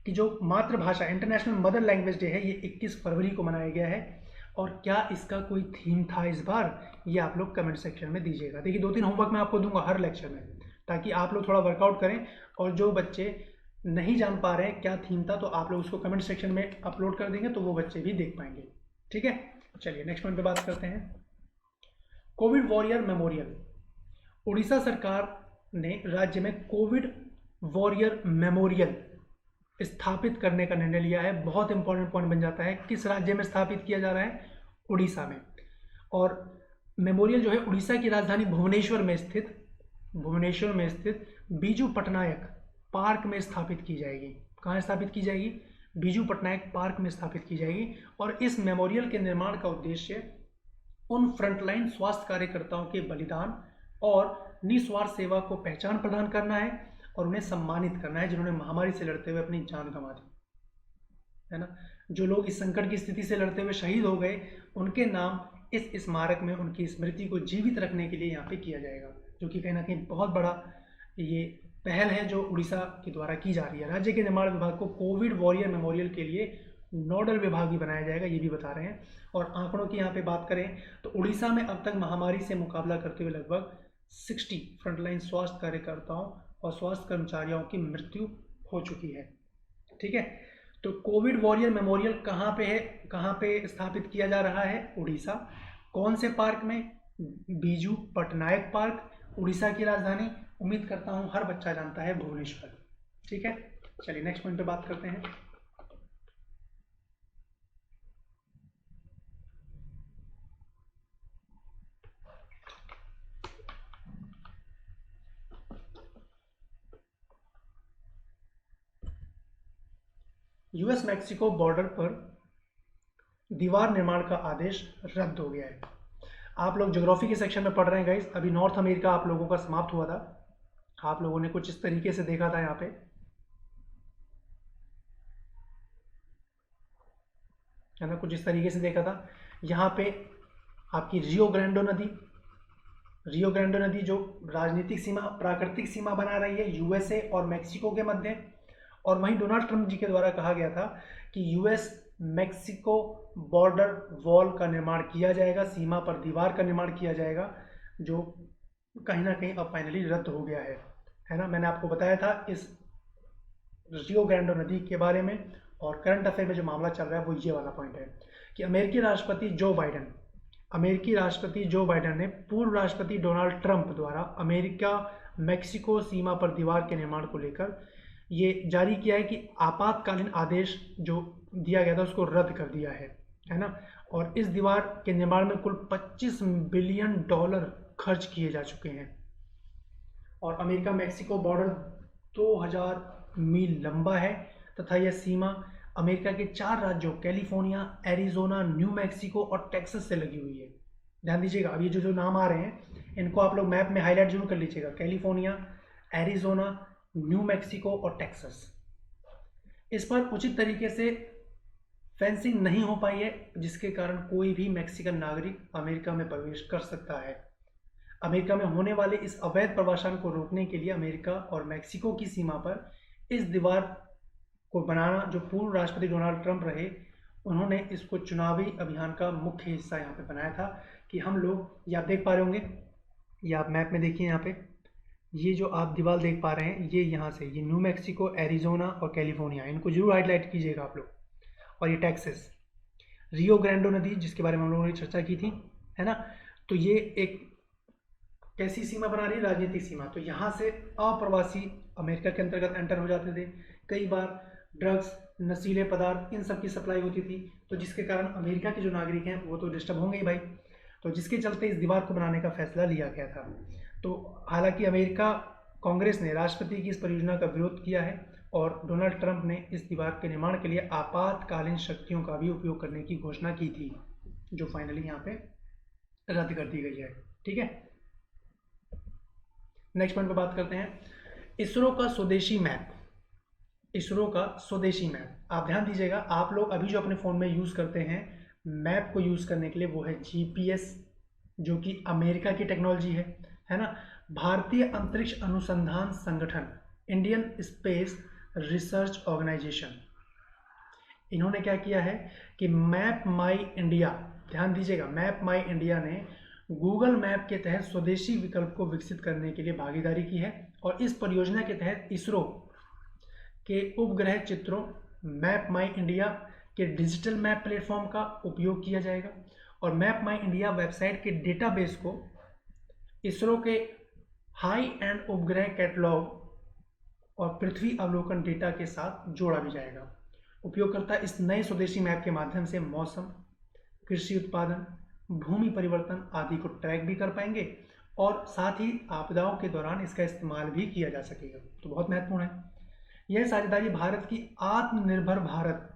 कि जो मातृभाषा इंटरनेशनल मदर लैंग्वेज डे है ये 21 फरवरी को मनाया गया है, और क्या इसका कोई थीम था इस बार, ये आप लोग कमेंट सेक्शन में दीजिएगा। देखिए 2-3 होमवर्क मैं आपको दूंगा हर लेक्चर में, ताकि आप लोग थोड़ा वर्कआउट करें, और जो बच्चे नहीं जान पा रहे हैं क्या थीम था, तो आप लोग उसको कमेंट सेक्शन में अपलोड कर देंगे, तो वो बच्चे भी देख पाएंगे। ठीक है, चलिए नेक्स्ट पॉइंट पे बात करते हैं। कोविड वॉरियर मेमोरियल, उड़ीसा सरकार ने राज्य में कोविड वॉरियर मेमोरियल स्थापित करने का निर्णय लिया है। बहुत इंपॉर्टेंट पॉइंट बन जाता है, किस राज्य में स्थापित किया जा रहा है, उड़ीसा में। और मेमोरियल जो है उड़ीसा की राजधानी भुवनेश्वर में स्थित बीजू पटनायक पार्क में स्थापित की जाएगी। कहाँ स्थापित की जाएगी, बीजू पटनायक पार्क में स्थापित की जाएगी। और इस मेमोरियल के निर्माण का उद्देश्य उन फ्रंटलाइन स्वास्थ्य कार्यकर्ताओं के बलिदान और निस्वार्थ सेवा को पहचान प्रदान करना है, और उन्हें सम्मानित करना है जिन्होंने महामारी से लड़ते हुए अपनी जान गंवा दी, है ना। जो लोग इस संकट की स्थिति से लड़ते हुए शहीद हो गए, उनके नाम इस स्मारक में उनकी स्मृति को जीवित रखने के लिए यहाँ पे किया जाएगा, जो कि कहीं ना कहीं बहुत बड़ा ये पहल है जो उड़ीसा के द्वारा की जा रही है। राज्य के निर्माण विभाग को कोविड वॉरियर मेमोरियल के लिए नोडल विभाग भी बनाया जाएगा, ये भी बता रहे हैं। और आंकड़ों की यहाँ पे बात करें तो उड़ीसा में अब तक महामारी से मुकाबला करते हुए लगभग 60 फ्रंटलाइन स्वास्थ्य कार्यकर्ताओं और स्वास्थ्य कर्मचारियों की मृत्यु हो चुकी है। ठीक है, तो कोविड वॉरियर मेमोरियल कहाँ पे है, कहाँ पे स्थापित किया जा रहा है, उड़ीसा। कौन से पार्क में, बीजू पटनायक पार्क, उड़ीसा की राजधानी, उम्मीद करता हूँ हर बच्चा जानता है, भुवनेश्वर। ठीक है, चलिए नेक्स्ट पॉइंट पे बात करते हैं। यूएस मैक्सिको बॉर्डर पर दीवार निर्माण का आदेश रद्द हो गया है। आप लोग ज्योग्राफी के सेक्शन में पढ़ रहे हैं गाइस, अभी नॉर्थ अमेरिका आप लोगों का समाप्त हुआ था। आप लोगों ने कुछ इस तरीके से देखा था यहाँ पे, है ना, कुछ इस तरीके से देखा था। यहाँ पे आपकी रियो ग्रांडे नदी जो राजनीतिक सीमा, प्राकृतिक सीमा बना रही है यूएसए और मैक्सिको के मध्य। और वहीं डोनाल्ड ट्रंप जी के द्वारा कहा गया था कि यूएस मैक्सिको बॉर्डर वॉल का निर्माण किया जाएगा, सीमा पर दीवार का निर्माण किया जाएगा, जो कहीं ना कहीं अब फाइनली रद्द हो गया है ना। मैंने आपको बताया था इस रियो ग्रांडे नदी के बारे में। और करंट अफेयर में जो मामला चल रहा है वो ये वाला पॉइंट है कि अमेरिकी राष्ट्रपति जो बाइडेन ने पूर्व राष्ट्रपति डोनाल्ड ट्रंप द्वारा अमेरिका मैक्सिको सीमा पर दीवार के निर्माण को लेकर ये जारी किया है कि आपातकालीन आदेश जो दिया गया था उसको रद्द कर दिया है ना। और इस दीवार के निर्माण में कुल $25 बिलियन खर्च किए जा चुके हैं। और अमेरिका मैक्सिको बॉर्डर 2000 मील लंबा है तथा यह सीमा अमेरिका के 4 राज्यों कैलिफोर्निया, एरिजोना, न्यू मैक्सिको और टेक्सास से लगी हुई है। ध्यान दीजिएगा, अब ये जो नाम आ रहे हैं इनको आप लोग मैप में हाईलाइट जरूर कर लीजिएगा, कैलिफोर्निया, एरिजोना, न्यू मैक्सिको और टेक्सास। इस पर उचित तरीके से फेंसिंग नहीं हो पाई है, जिसके कारण कोई भी मैक्सिकन नागरिक अमेरिका में प्रवेश कर सकता है। अमेरिका में होने वाले इस अवैध प्रवासन को रोकने के लिए अमेरिका और मैक्सिको की सीमा पर इस दीवार को बनाना, जो पूर्व राष्ट्रपति डोनाल्ड ट्रंप रहे, उन्होंने इसको चुनावी अभियान का मुख्य हिस्सा यहाँ पे बनाया था कि हम लोग, ये आप देख पा रहे होंगे, ये आप मैप में देखिए, यहाँ पे ये जो आप दीवार देख पा रहे हैं, ये यहाँ से, ये न्यू मैक्सिको, एरिजोना और कैलिफोर्निया, इनको जरूर हाईलाइट कीजिएगा आप लोग। और ये टेक्सास, रियो ग्रांडे नदी जिसके बारे में हम लोगों ने चर्चा की थी, है ना। तो ये एक कैसी सीमा बना रही है, राजनीतिक सीमा। तो यहाँ से अप्रवासी अमेरिका के अंतर्गत एंटर हो जाते थे। कई बार ड्रग्स, नशीले पदार्थ, इन सब की सप्लाई होती थी, तो जिसके कारण अमेरिका के जो नागरिक हैं वो तो डिस्टर्ब होंगे ही भाई। तो जिसके चलते इस दीवार को बनाने का फैसला लिया गया था। तो हालांकि अमेरिका कांग्रेस ने राष्ट्रपति की इस परियोजना का विरोध किया है और डोनाल्ड ट्रंप ने इस दीवार के निर्माण के लिए आपातकालीन शक्तियों का भी उपयोग करने की घोषणा की थी, जो फाइनली यहाँ पे रद्द कर दी गई है। ठीक है, नेक्स्ट पॉइंट पे बात करते हैं, इसरो का स्वदेशी मैप। आप ध्यान दीजिएगा, आप लोग अभी जो अपने फ़ोन में यूज़ करते हैं मैप को यूज़ करने के लिए, वो है जीपीएस, जो कि अमेरिका की टेक्नोलॉजी है ना। भारतीय अंतरिक्ष अनुसंधान संगठन, इंडियन स्पेस रिसर्च ऑर्गेनाइजेशन, इन्होंने क्या किया है कि मैप माई इंडिया, ध्यान दीजिएगा, मैप माई इंडिया ने गूगल मैप के तहत स्वदेशी विकल्प को विकसित करने के लिए भागीदारी की है। और इस परियोजना के तहत इसरो के उपग्रह चित्रों मैप माई इंडिया के डिजिटल मैप प्लेटफॉर्म का उपयोग किया जाएगा। और मैप माई इंडिया वेबसाइट के डेटाबेस को इसरो के हाई एंड उपग्रह कैटलॉग और पृथ्वी अवलोकन डेटा के साथ जोड़ा भी जाएगा। उपयोगकर्ता इस नए स्वदेशी मैप के माध्यम से मौसम, कृषि उत्पादन, भूमि परिवर्तन आदि को ट्रैक भी कर पाएंगे और साथ ही आपदाओं के दौरान इसका इस्तेमाल भी किया जा सकेगा। तो बहुत महत्वपूर्ण है। यह साझेदारी भारत की आत्मनिर्भर भारत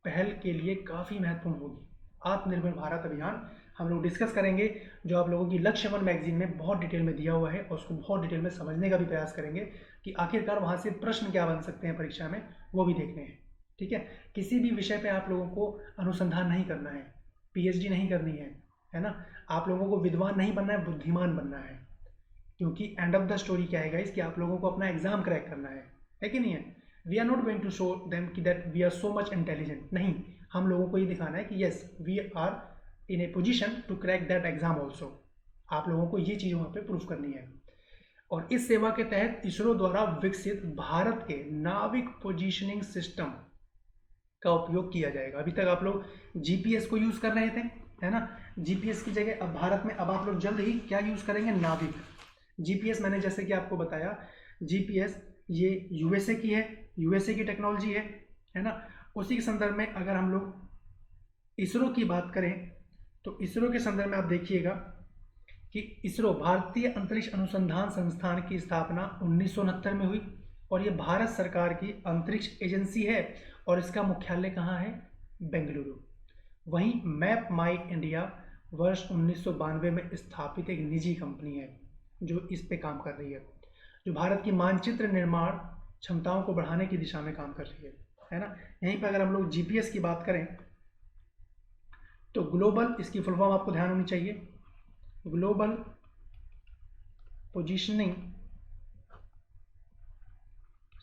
पहल के लिए काफ़ी महत्वपूर्ण होगी। आत्मनिर्भर भारत अभियान हम लोग डिस्कस करेंगे, जो आप लोगों की लक्ष्य 1 मैगजीन में बहुत डिटेल में दिया हुआ है, और उसको बहुत डिटेल में समझने का भी प्रयास करेंगे कि आखिरकार वहाँ से प्रश्न क्या बन सकते हैं परीक्षा में, वो भी देखने हैं। ठीक है, किसी भी विषय पे आप लोगों को अनुसंधान नहीं करना है, पीएचडी नहीं करनी है ना। आप लोगों को विद्वान नहीं बनना है, बुद्धिमान बनना है। क्योंकि एंड ऑफ द स्टोरी क्या है गाइस, कि आप लोगों को अपना एग्जाम क्रैक करना है कि नहीं है। We are not going to show them कि that we are so much intelligent, नहीं, हम लोगों को ये दिखाना है कि yes we are in a position to crack that exam also. आप लोगों को ये चीज़ वहाँ पे प्रूफ करनी है। और इस सेवा के तहत इसरो द्वारा विकसित भारत के नाविक पोजिशनिंग सिस्टम का उपयोग किया जाएगा। अभी तक आप लोग जीपीएस को यूज़ कर रहे थे, है ना। जीपीएस की जगह अब भारत में अब आप लोग जल्द ही क्या यूज़ करेंगे, नाविक। जीपीएस मैंने जैसे कि आपको बताया, जीपीएस ये यूएसए की है, यूएसए की टेक्नोलॉजी है ना। उसी के संदर्भ में अगर हम लोग इसरो की बात करें तो इसरो के संदर्भ में आप देखिएगा कि इसरो भारतीय अंतरिक्ष अनुसंधान संस्थान की स्थापना 1969 में हुई और ये भारत सरकार की अंतरिक्ष एजेंसी है और इसका मुख्यालय कहाँ है? बेंगलुरु। वहीं मैप माई इंडिया वर्ष 1992 में स्थापित एक निजी कंपनी है जो इस पे काम कर रही है, जो भारत की मानचित्र निर्माण क्षमताओं को बढ़ाने की दिशा में काम कर रही है ना। यहीं पर अगर हम लोग जीपीएस की बात करें तो ग्लोबल, इसकी फुल फॉर्म आपको ध्यान होनी चाहिए, ग्लोबल पोजीशनिंग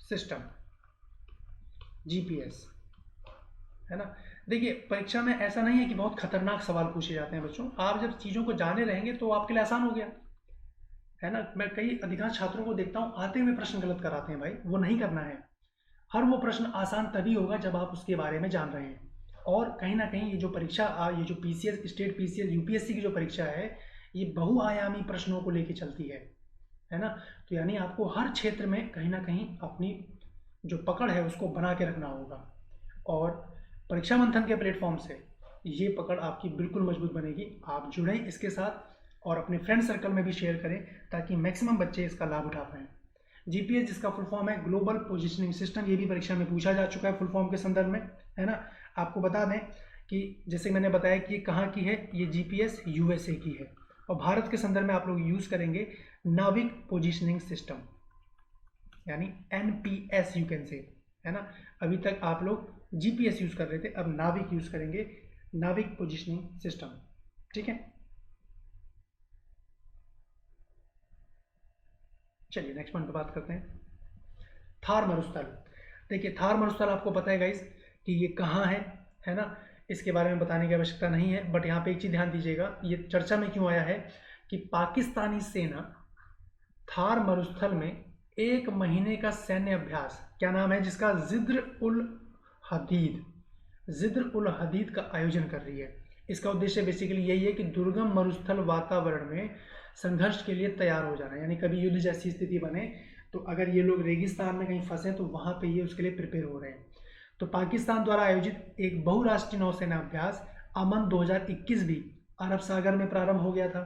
सिस्टम, जीपीएस, है ना। देखिए परीक्षा में ऐसा नहीं है कि बहुत खतरनाक सवाल पूछे जाते हैं बच्चों, आप जब चीज़ों को जाने रहेंगे तो आपके लिए आसान हो गया, है ना। मैं कई अधिकांश छात्रों को देखता हूँ आते हुए प्रश्न गलत कराते हैं, भाई वो नहीं करना है। हर वो प्रश्न आसान तभी होगा जब आप उसके बारे में जान रहे हैं। और कहीं ना कहीं ये जो परीक्षा, ये जो पीसीएस, स्टेट पीसीएस, यूपीएससी की जो परीक्षा है, ये बहुआयामी प्रश्नों को लेके चलती है ना। तो यानी आपको हर क्षेत्र में कहीं ना कहीं अपनी जो पकड़ है उसको बना के रखना होगा और परीक्षा मंथन के प्लेटफॉर्म से ये पकड़ आपकी बिल्कुल मजबूत बनेगी। आप जुड़ें इसके साथ और अपने फ्रेंड सर्कल में भी शेयर करें ताकि मैक्सिमम बच्चे इसका लाभ उठा पाएँ। जीपीएस जिसका फुल फॉर्म है ग्लोबल पोजीशनिंग सिस्टम, ये भी परीक्षा में पूछा जा चुका है फुल फॉर्म के संदर्भ में, है ना। आपको बता दें कि जैसे मैंने बताया कि ये कहाँ की है, ये जीपीएस यूएसए की है और भारत के संदर्भ में आप लोग यूज़ करेंगे नाविक पोजीशनिंग सिस्टम, यानी एनपीएस यू कैन से, है ना। अभी तक आप लोग जीपीएस यूज़ कर रहे थे, अब नाविक यूज़ करेंगे, नाविक पोजीशनिंग सिस्टम, ठीक है। चलिए नेक्स्ट पॉइंट पर बात करते हैं, थार मरुस्थल। देखिए थार मरुस्थल आपको पता है गाइस कि ये कहाँ है ना। इसके बारे में बताने की आवश्यकता नहीं है, बट यहाँ पे एक चीज़ ध्यान दीजिएगा, ये चर्चा में क्यों आया है कि पाकिस्तानी सेना थार मरुस्थल में 1 महीने का सैन्य अभ्यास, क्या नाम है जिसका, जिद्र उल हदीद, जिद्र उल हदीद का आयोजन कर रही है। इसका उद्देश्य बेसिकली यही है कि दुर्गम मरुस्थल वातावरण में संघर्ष के लिए तैयार हो जाना, यानी कभी युद्ध जैसी स्थिति बने तो अगर ये लोग रेगिस्तान में कहीं फंसे तो वहाँ पे ये उसके लिए प्रिपेयर हो रहे हैं। तो पाकिस्तान द्वारा आयोजित एक बहुराष्ट्रीय नौसेना अभ्यास अमन 2021 भी अरब सागर में प्रारंभ हो गया था।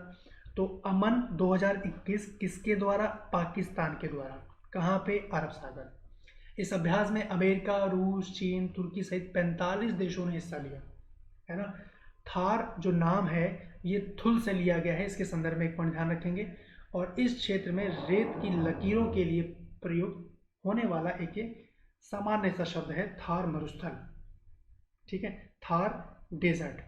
तो अमन 2021 किसके द्वारा? पाकिस्तान के द्वारा। कहाँ पे? अरब सागर। इस अभ्यास में अमेरिका, रूस, चीन, तुर्की सहित 45 देशों ने हिस्सा लिया, है ना। थार जो नाम है ये थुल से लिया गया है, इसके संदर्भ में एक पॉइंट ध्यान रखेंगे। और इस क्षेत्र में रेत की लकीरों के लिए प्रयुक्त होने वाला एक सामान्य सा शब्द है थार मरुस्थल, ठीक है, थार डेजर्ट।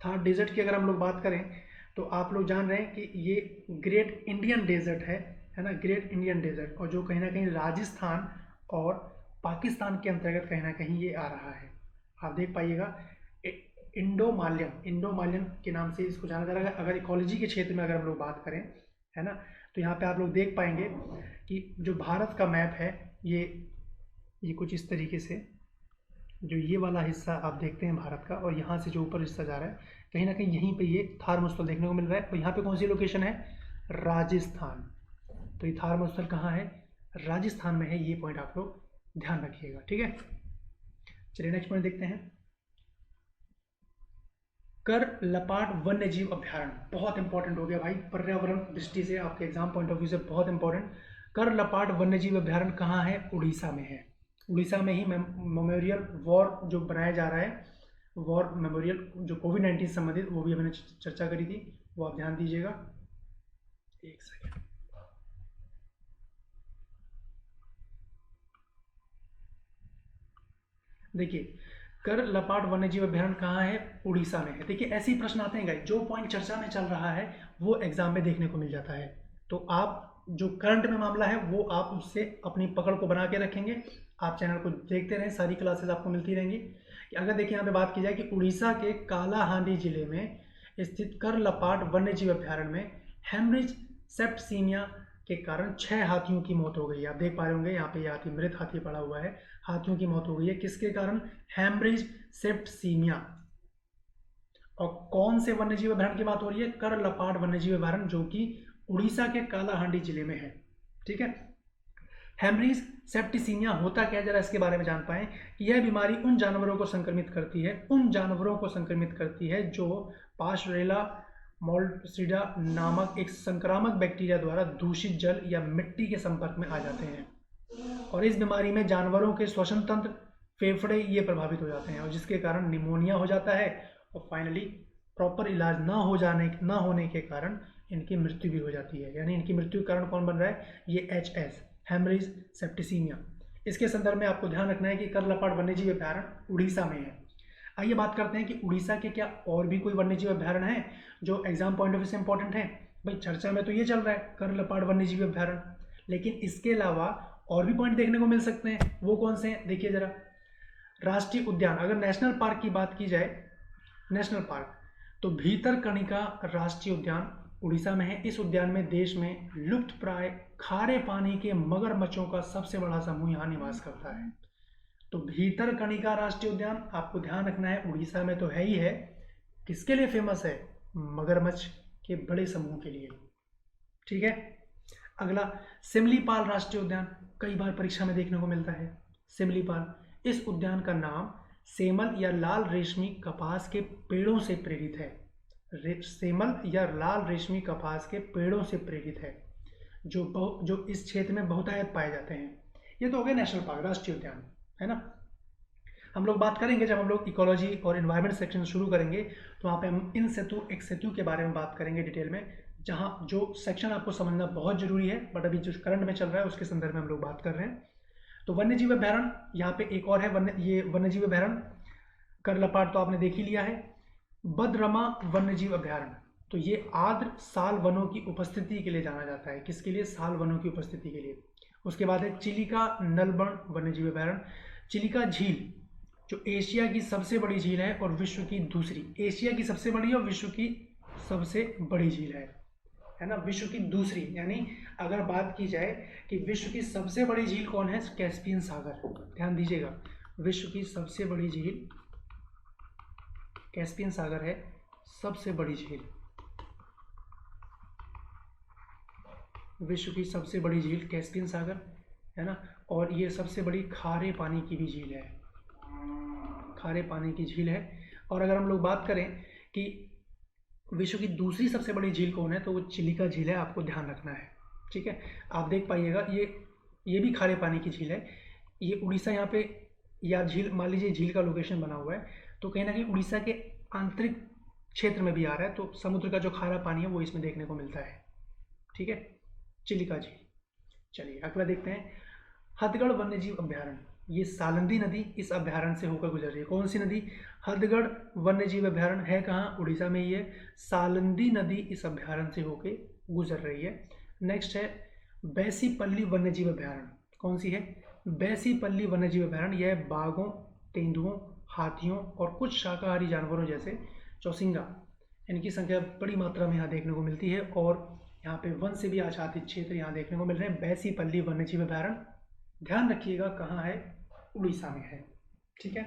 थार डेजर्ट की अगर हम लोग बात करें तो आप लोग जान रहे हैं कि ये ग्रेट इंडियन डेजर्ट है ना, ग्रेट इंडियन डेजर्ट, और जो कहीं ना कहीं राजस्थान और पाकिस्तान के अंतर्गत कहीं ना कहीं ये आ रहा है। आप देख पाइएगा इंडोमालियन के नाम से इसको जाना जा रहा है। अगर इकोलॉजी के क्षेत्र में अगर हम लोग बात करें, है ना, तो यहाँ पे आप लोग देख पाएंगे कि जो भारत का मैप है ये कुछ इस तरीके से, जो ये वाला हिस्सा आप देखते हैं भारत का, और यहाँ से जो ऊपर हिस्सा जा रहा है कहीं ना कहीं यहीं पे ये थार मरुस्थल देखने को मिल रहा है। और यहाँ पे कौन सी लोकेशन है? राजस्थान। तो ये थार मरुस्थल कहाँ है? राजस्थान में है। ये पॉइंट आप लोग ध्यान रखिएगा, ठीक है। चलिए नेक्स्ट पॉइंट देखते हैं, कर लपाट वन्य जीव अभ्यारण्य। बहुत इंपॉर्टेंट हो गया भाई, पर्यावरण दृष्टि से, आपके एग्जाम पॉइंट ऑफ व्यू से बहुत इंपॉर्टेंट। कर लपाट वन्य जीव अभ्यारण्य कहाँ है? उड़ीसा में है। उड़ीसा में ही मेमोरियल वॉर जो बनाया जा रहा है, वॉर मेमोरियल जो कोविड-19 से संबंधित, वो भी हमने चर्चा करी थी, वो आप ध्यान दीजिएगा। एक सेकेंड, देखिए कर लपाट वन्यजीव अभ्यारण्य कहाँ है? उड़ीसा में है। देखिए ऐसे ही प्रश्न आते हैं गाइस, जो पॉइंट चर्चा में चल रहा है वो एग्जाम में देखने को मिल जाता है। तो आप जो करंट में मामला है वो आप उससे अपनी पकड़ को बना के रखेंगे। आप चैनल को देखते रहें, सारी क्लासेस आपको मिलती रहेंगी। अगर देखिए यहाँ पे बात की जाए कि उड़ीसा के कालाहांडी जिले में स्थित कर लपाट वन्यजीव अभ्यारण्य में हेमरेज सेप्टिसिमिया के कारण 6 हाथियों की मौत हो गई है। आप देख पा रहे होंगे यहाँ पे ये हाथी, मृत हाथी पड़ा हुआ है, हाथियों की मौत हो गई है। किसके कारण? हेमरेज सेप्टिसिमिया, और कौन से वन्यजीव अभयारण्य की बात हो रही है? करलपाड़ वन्यजीव अभयारण्य, जो कि उड़ीसा के कालाहांडी जिले में है। ठीक है। हेमरेज सेप्टिसिमिया होता क्या है, जरा इसके बारे में जान पाएं कि यह बीमारी उन जानवरों को संक्रमित करती है जो पास्टरेला मोल्टिसिडा नामक एक संक्रामक बैक्टीरिया द्वारा दूषित जल या मिट्टी के संपर्क में आ जाते हैं, और इस बीमारी में जानवरों के श्वसन तंत्र, फेफड़े ये प्रभावित हो जाते हैं, और जिसके कारण निमोनिया हो जाता है, और फाइनली प्रॉपर इलाज ना होने के कारण इनकी मृत्यु भी हो जाती है। यानी इनकी मृत्यु के कारण कौन बन रहा है? ये HS, हेमरेज सेप्टिसिमिया। इसके संदर्भ में आपको ध्यान रखना है कि करलपाड़ वन्यजीव अभयारण्य उड़ीसा में है। आइए बात करते हैं कि उड़ीसा के क्या और भी कोई वन्यजीव अभयारण्य है जो एग्जाम पॉइंट ऑफ व्यू से इंपॉर्टेंट है। भाई चर्चा में तो ये चल रहा है करलपाड़ वन्यजीव अभयारण्य, लेकिन इसके अलावा और भी पॉइंट देखने को मिल सकते हैं। वो कौन से हैं? देखिए जरा, राष्ट्रीय उद्यान, अगर नेशनल पार्क की बात की जाए, नेशनल पार्क, तो भीतरकनिका राष्ट्रीय उद्यान उड़ीसा में है। इस उद्यान में देश में लुप्त प्राय खारे पानी के मगरमच्छों का सबसे बड़ा समूह यहाँ निवास करता है। तो भीतरकनिका राष्ट्रीय उद्यान आपको ध्यान रखना है, उड़ीसा में तो है ही है। किसके लिए फेमस है? मगरमच्छ के बड़े समूह के लिए। ठीक है। अगला सिमलीपाल राष्ट्रीय उद्यान, कई बार परीक्षा में देखने को मिलता है सिमलीपाल। इस उद्यान का नाम सेमल या लाल रेशमी कपास के पेड़ों से प्रेरित है। सेमल या लाल रेशमी कपास के पेड़ों से प्रेरित है, जो इस क्षेत्र में बहुतायत पाए जाते हैं। ये तो हो गया नेशनल पार्क, राष्ट्रीय उद्यान, है ना। हम लोग बात करेंगे जब हम लोग इकोलॉजी और एनवायरनमेंट सेक्शन शुरू करेंगे, तो वहाँ पे हम इन सेतु एक सेतु के बारे में बात करेंगे डिटेल में, जहाँ जो सेक्शन आपको समझना बहुत जरूरी है, बट अभी जो करंट में चल रहा है उसके संदर्भ में हम लोग बात कर रहे हैं। तो वन्यजीव अभयारण्य यहाँ पे एक और है, ये वन्यजीव अभयारण्य करलपाड़ तो आपने देख ही लिया है। बदरमा वन्यजीव अभयारण्य, तो ये आर्द्र साल वनों की उपस्थिति के लिए जाना जाता है। किसके लिए? साल वनों की उपस्थिति के लिए। उसके बाद है चिलिका नलबन वन्यजीव अभयारण्य। चिलिका झील जो एशिया की सबसे बड़ी झील है और विश्व की दूसरी, एशिया की सबसे बड़ी और विश्व की सबसे बड़ी झील है ना, विश्व की दूसरी। यानी अगर बात की जाए कि विश्व की सबसे बड़ी झील कौन है? कैस्पियन सागर। ध्यान दीजिएगा, विश्व की सबसे बड़ी झील कैस्पियन सागर है, सबसे बड़ी झील, विश्व की सबसे बड़ी झील कैस्पियन सागर, है ना। और ये सबसे बड़ी खारे पानी की भी झील है, खारे पानी की झील है। और अगर हम लोग बात करें कि विश्व की दूसरी सबसे बड़ी झील कौन है, तो वो चिलिका झील है, आपको ध्यान रखना है। ठीक है। आप देख पाइएगा ये भी खारे पानी की झील है। ये उड़ीसा यहाँ पे, या झील मान लीजिए झील का लोकेशन बना हुआ है, तो कहीं ना कहीं उड़ीसा के आंतरिक क्षेत्र में भी आ रहा है, तो समुद्र का जो खारा पानी है वो इसमें देखने को मिलता है। ठीक है, चिलिका झील। चलिए अगला देखते हैं, हथगढ़ वन्यजीव अभयारण्य। ये सालंदी नदी इस अभयारण्य से होकर गुजर रही है। कौन सी नदी? हथगढ़ वन्यजीव अभयारण्य है कहाँ? उड़ीसा में ही है। सालंदी नदी इस अभयारण्य से होकर गुजर रही है। नेक्स्ट है बैसीपल्ली वन्यजीव अभयारण्य। कौन सी है? बैसीपल्ली वन्यजीव अभयारण्य। यह बाघों, तेंदुओं, हाथियों और कुछ शाकाहारी जानवरों जैसे चौसिंगा, इनकी संख्या बड़ी मात्रा में यहाँ देखने को मिलती है, और यहाँ पे वन से भी आच्छादित क्षेत्र यहाँ देखने को मिल रहे हैं। बैसीपल्ली वन्यजीव अभयारण्य, ध्यान रखिएगा कहाँ है? उड़ीसा में है। ठीक है।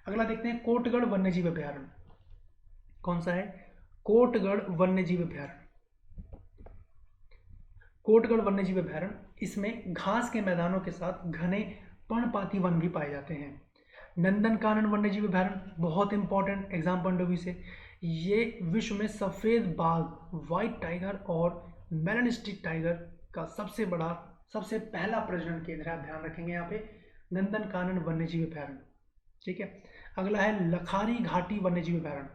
अगला देखते हैं कोटगढ़ वन्यजीव अभयारण्य। कौन सा है? कोटगढ़ वन्यजीव अभयारण्य। कोटगढ़ वन्यजीव अभयारण्य, इसमें घास के मैदानों के साथ घने पर्णपाती वन भी पाए जाते हैं। नंदनकानन वन्यजीव अभयारण्य बहुत important exam point of view से, ये विश्व में सफ़ेद बाघ, व्हाइट टाइगर और मेलानिस्टिक टाइगर का सबसे पहला प्रजनन केंद्र है। आप ध्यान रखेंगे यहाँ पे, नंदनकानन वन्यजीव अभयारण्य। ठीक है। अगला है लखारी घाटी वन्यजीव अभयारण्य।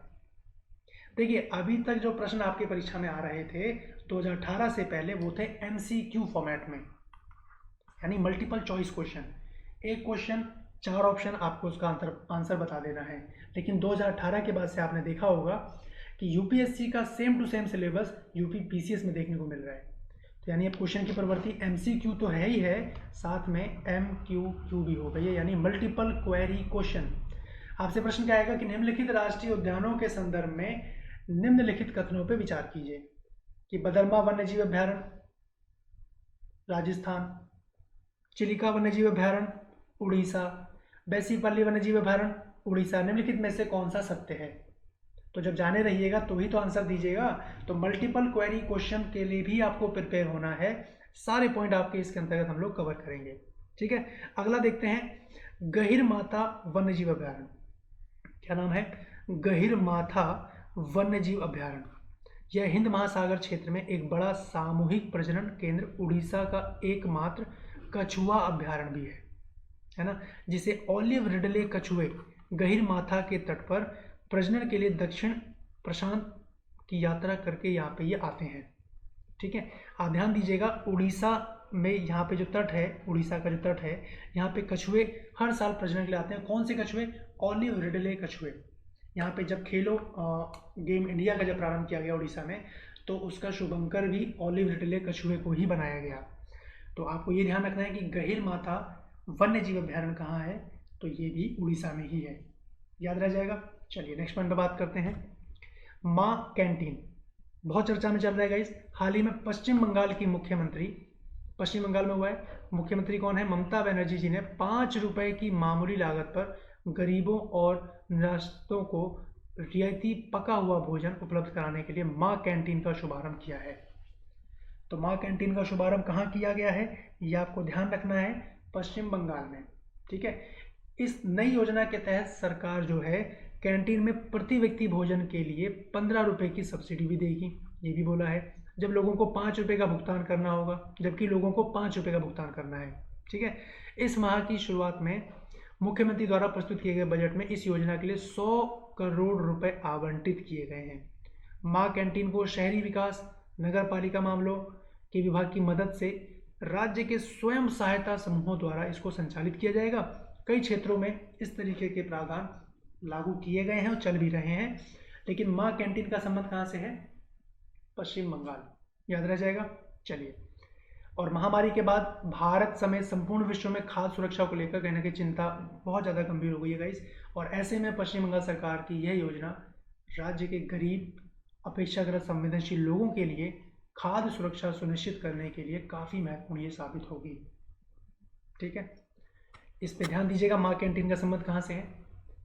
देखिए अभी तक जो प्रश्न आपके परीक्षा में आ रहे थे 2018 से पहले, वो थे MCQ फॉर्मेट में, यानी मल्टीपल चॉइस क्वेश्चन। एक क्वेश्चन 4 ऑप्शन, आपको उसका आंसर बता देना है। लेकिन 2018 के बाद से आपने देखा होगा कि UPSC का same to same syllabus UP PCS में देखने को मिल रहा है। तो यानी अब क्वेश्चन की प्रवृत्ति MCQ तो है ही है, साथ में MQQ भी हो गई है, यानी मल्टीपल क्वेरी क्वेश्चन। आपसे प्रश्न क्या आएगा कि निम्नलिखित राष्ट्रीय उद्यानों के संदर्भ में निम्नलिखित कथनों पर विचार कीजिए, कि बदरमा वन्यजीव अभयारण्य राजस्थान, चिलिका वन्यजीव अभयारण्य उड़ीसा, बैसीपल्ली वन्यजीव अभयारण्य उड़ीसा, निम्नलिखित में से कौन सा सत्य है? तो जब जाने रहिएगा तो ही तो आंसर दीजिएगा। तो मल्टीपल क्वेरी क्वेश्चन के लिए भी आपको प्रिपेयर होना है, सारे पॉइंट आपके इसके अंतर्गत हम लोग कवर करेंगे। ठीक है, अगला देखते हैं गहिरमाथा वन्यजीव अभ्यारण्य। क्या नाम है? गहिरमाथा वन्यजीव अभ्यारण्य। यह हिंद महासागर क्षेत्र में एक बड़ा सामूहिक प्रजनन केंद्र, उड़ीसा का एकमात्र कछुआ अभ्यारण्य भी है ना, जिसे ऑलिव रिडले कछुए गहिरमाथा के तट पर प्रजनन के लिए दक्षिण प्रशांत की यात्रा करके यहाँ पे ये आते हैं। ठीक है, आप ध्यान दीजिएगा, उड़ीसा में यहाँ पे जो तट है, उड़ीसा का जो तट है, यहाँ पे कछुए हर साल प्रजनन के लिए आते हैं। कौन से कछुए? ऑलिव रिडले कछुए। यहाँ पे जब खेलो गेम इंडिया का जब प्रारंभ किया गया उड़ीसा में, तो उसका शुभंकर भी ऑलिव रिडले कछुए को ही बनाया गया। तो आपको ये ध्यान रखना है कि गहिरमाथा वन्य जीव अभ्यारण्य कहाँ है, तो ये भी उड़ीसा में ही है, याद रह जाएगा। चलिए नेक्स्ट पॉइंट पर बात करते हैं। माँ कैंटीन बहुत चर्चा में चल रहा है गाइस। हाल ही में पश्चिम बंगाल की मुख्यमंत्री, पश्चिम बंगाल में हुआ है, मुख्यमंत्री कौन है? ममता बनर्जी जी ने 5 रुपए की मामूली लागत पर गरीबों और निराश्रितों को रियायती पका हुआ भोजन उपलब्ध कराने के लिए माँ कैंटीन का शुभारंभ किया है। तो माँ कैंटीन का शुभारंभ कहाँ किया गया है, ये आपको ध्यान रखना है, पश्चिम बंगाल में। ठीक है, इस नई योजना के तहत सरकार जो है कैंटीन में प्रति व्यक्ति भोजन के लिए 15 रुपए की सब्सिडी भी देगी, ये भी बोला है, जब लोगों को 5 रुपए का भुगतान करना होगा, जबकि लोगों को 5 रुपए का भुगतान करना है। ठीक है, इस माह की शुरुआत में मुख्यमंत्री द्वारा प्रस्तुत किए गए बजट में इस योजना के लिए 100 करोड़ रुपए आवंटित किए गए हैं। माँ कैंटीन को शहरी विकास नगर पालिका मामलों के विभाग की मदद से राज्य के स्वयं सहायता समूहों द्वारा इसको संचालित किया जाएगा। कई क्षेत्रों में इस तरीके के प्रावधान लागू किए गए हैं और चल भी रहे हैं, लेकिन माँ कैंटीन का संबंध कहाँ से है? पश्चिम बंगाल, याद रह जाएगा। चलिए, और महामारी के बाद भारत समेत संपूर्ण विश्व में खाद्य सुरक्षा को लेकर कहीं ना कहीं चिंता बहुत ज़्यादा गंभीर हो गई है गाइस, और ऐसे में पश्चिम बंगाल सरकार की यह योजना राज्य के गरीब अपेक्षाकृत संवेदनशील लोगों के लिए खाद्य सुरक्षा सुनिश्चित करने के लिए काफ़ी महत्वपूर्ण ये साबित होगी। ठीक है, इस पे ध्यान दीजिएगा। माँ कैंटीन का संबंध कहाँ से है?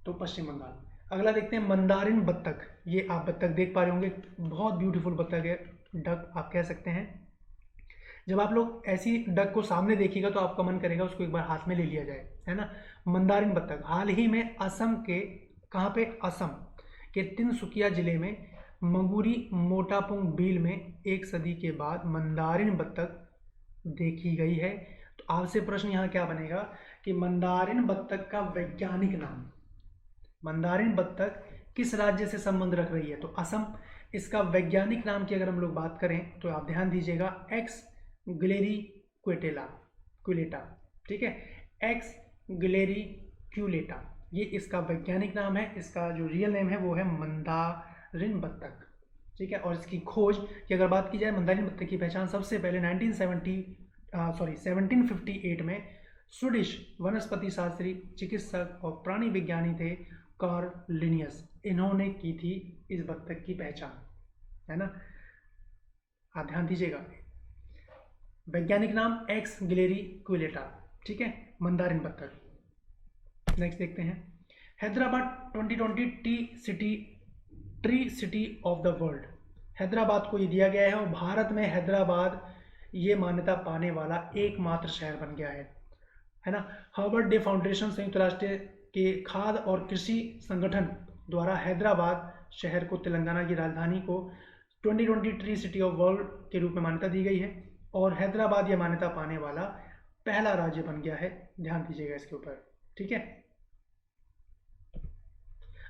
तो पश्चिम बंगाल। अगला देखते हैं मंदारिन बत्तख। ये आप बत्तख देख पा रहे होंगे, बहुत ब्यूटीफुल बत्तख है, डक आप कह सकते हैं। जब आप लोग ऐसी डक को सामने देखिएगा तो आपका मन करेगा उसको एक बार हाथ में ले लिया जाए, है ना। मंदारिन बत्तख हाल ही में असम के, कहाँ पे? असम के तिनसुकिया जिले में मगुरी मोटापुंग बील में 1 सदी के बाद मंदारिन बत्तख देखी गई है। तो आपसे प्रश्न यहाँ क्या बनेगा कि मंदारिन बत्तख का वैज्ञानिक नाम, मंदारिन बत्तख किस राज्य से संबंध रख रही है? तो असम। इसका वैज्ञानिक नाम की अगर हम लोग बात करें तो आप ध्यान दीजिएगा, एक्स गिलेरी क्विलेटा। ठीक है, एक्स गिलेरी क्यूलेटा, ये इसका वैज्ञानिक नाम है। इसका जो रियल नेम है वो है मंदारिन बत्तख। ठीक है, और इसकी खोज की अगर बात की जाए, मंदारिन बत्तख की पहचान सबसे पहले 1758 में स्वीडिश वनस्पति शास्त्री, चिकित्सक और प्राणी विज्ञानी थे कार्ल लिनियस, इन्होंने की थी इस बत्तख की पहचान, है ना। आप ध्यान दीजिएगा, वैज्ञानिक नाम एक्स गिलेरी क्विलेटा। ठीक है, मंदारिन बत्तख। नेक्स्ट देखते हैं, Hyderabad 2020 tree city of the world. Hyderabad को ये दिया गया है और भारत में हैदराबाद ये मान्यता पाने वाला एकमात्र शहर बन गया है ना। हार्वर्ड डे फाउंडेशन संयुक्त राष्ट्र के खाद्य और कृषि संगठन द्वारा हैदराबाद शहर को, तेलंगाना की राजधानी को 2020 ट्री सिटी ऑफ वर्ल्ड के रूप में मान्यता दी गई है और हैदराबाद ये मान्यता पाने वाला पहला राज्य बन गया है। ध्यान दीजिएगा इसके ऊपर। ठीक है,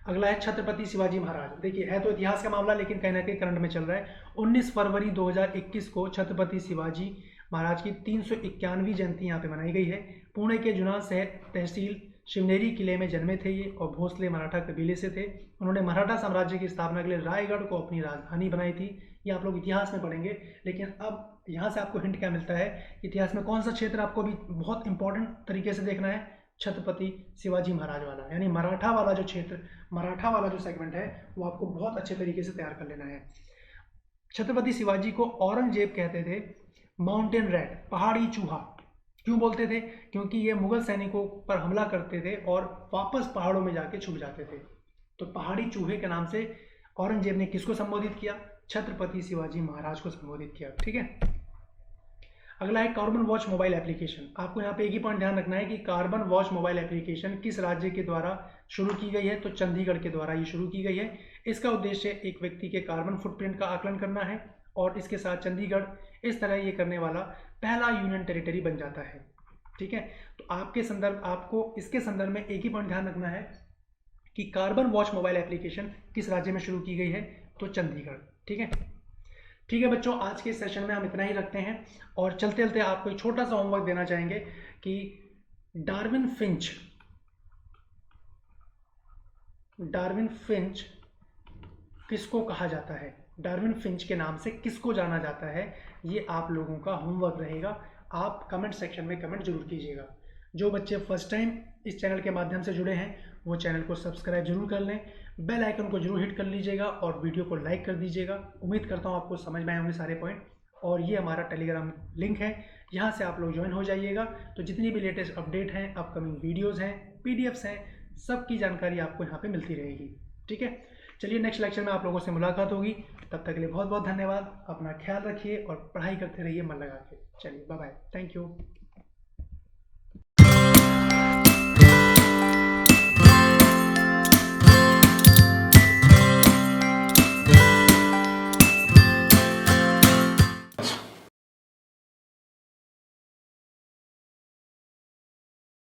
अगला है छत्रपति शिवाजी महाराज। देखिए, है तो इतिहास का मामला लेकिन कहीं ना कहीं करंट में चल रहा है। 19 फरवरी 2021 को छत्रपति शिवाजी महाराज की 351वीं जयंती यहाँ पे मनाई गई है। पुणे के जुना शहर तहसील शिवनेरी किले में जन्मे थे ये और भोसले मराठा कबीले से थे। उन्होंने मराठा साम्राज्य की स्थापना के लिए रायगढ़ को अपनी राजधानी बनाई थी। ये आप लोग इतिहास में पढ़ेंगे, लेकिन अब यहाँ से आपको हिंट क्या मिलता है, इतिहास में कौन सा क्षेत्र आपको भी बहुत इंपॉर्टेंट तरीके से देखना है, छत्रपति शिवाजी महाराज वाला, यानी मराठा वाला जो क्षेत्र, मराठा वाला जो सेगमेंट है वो आपको बहुत अच्छे तरीके से तैयार कर लेना है। छत्रपति शिवाजी को औरंगजेब कहते थे माउंटेन रैट, पहाड़ी चूहा। क्यों बोलते थे? क्योंकि ये मुगल सैनिकों पर हमला करते थे और वापस पहाड़ों में जाके छुप जाते थे, तो पहाड़ी चूहे के नाम से औरंगजेब ने किसको संबोधित किया? छत्रपति शिवाजी महाराज को संबोधित किया। ठीक है। अगला है कार्बन वॉच मोबाइल एप्लीकेशन। आपको यहाँ पे एक ही पॉइंट ध्यान रखना है कि कार्बन वॉच मोबाइल एप्लीकेशन किस राज्य के द्वारा शुरू की गई है? तो चंडीगढ़ के द्वारा ये शुरू की गई है। इसका उद्देश्य एक व्यक्ति के कार्बन फुटप्रिंट का आकलन करना है और इसके साथ चंडीगढ़ इस तरह ये करने वाला पहला यूनियन टेरिटरी बन जाता है। ठीक है। तो आपको इसके संदर्भ में एक ही पॉइंट ध्यान रखना है कि कार्बन वॉच मोबाइल एप्लीकेशन किस राज्य में शुरू की गई है? तो चंडीगढ़। ठीक है। ठीक है बच्चों, आज के सेशन में हम इतना ही रखते हैं और चलते चलते आपको एक छोटा सा होमवर्क देना चाहेंगे कि डार्विन फिंच किसको कहा जाता है? डार्विन फिंच के नाम से किसको जाना जाता है? ये आप लोगों का होमवर्क रहेगा। आप कमेंट सेक्शन में कमेंट जरूर कीजिएगा। जो बच्चे फर्स्ट टाइम इस चैनल के माध्यम से जुड़े हैं वो चैनल को सब्सक्राइब जरूर कर लें, बेल आइकन को जरूर हिट कर लीजिएगा और वीडियो को लाइक कर दीजिएगा। उम्मीद करता हूँ आपको समझ में आए होंगे सारे पॉइंट। और ये हमारा टेलीग्राम लिंक है, यहाँ से आप लोग ज्वाइन हो जाइएगा। तो जितनी भी लेटेस्ट अपडेट हैं, अपकमिंग वीडियोज़ हैं, PDFs हैं, सबकी जानकारी आपको यहाँ पर मिलती रहेगी। ठीक है। चलिए नेक्स्ट लेक्चर में आप लोगों से मुलाकात होगी। तब तक के लिए बहुत बहुत धन्यवाद। अपना ख्याल रखिए और पढ़ाई करते रहिए मन लगा के। चलिए बाय बाय, थैंक यू।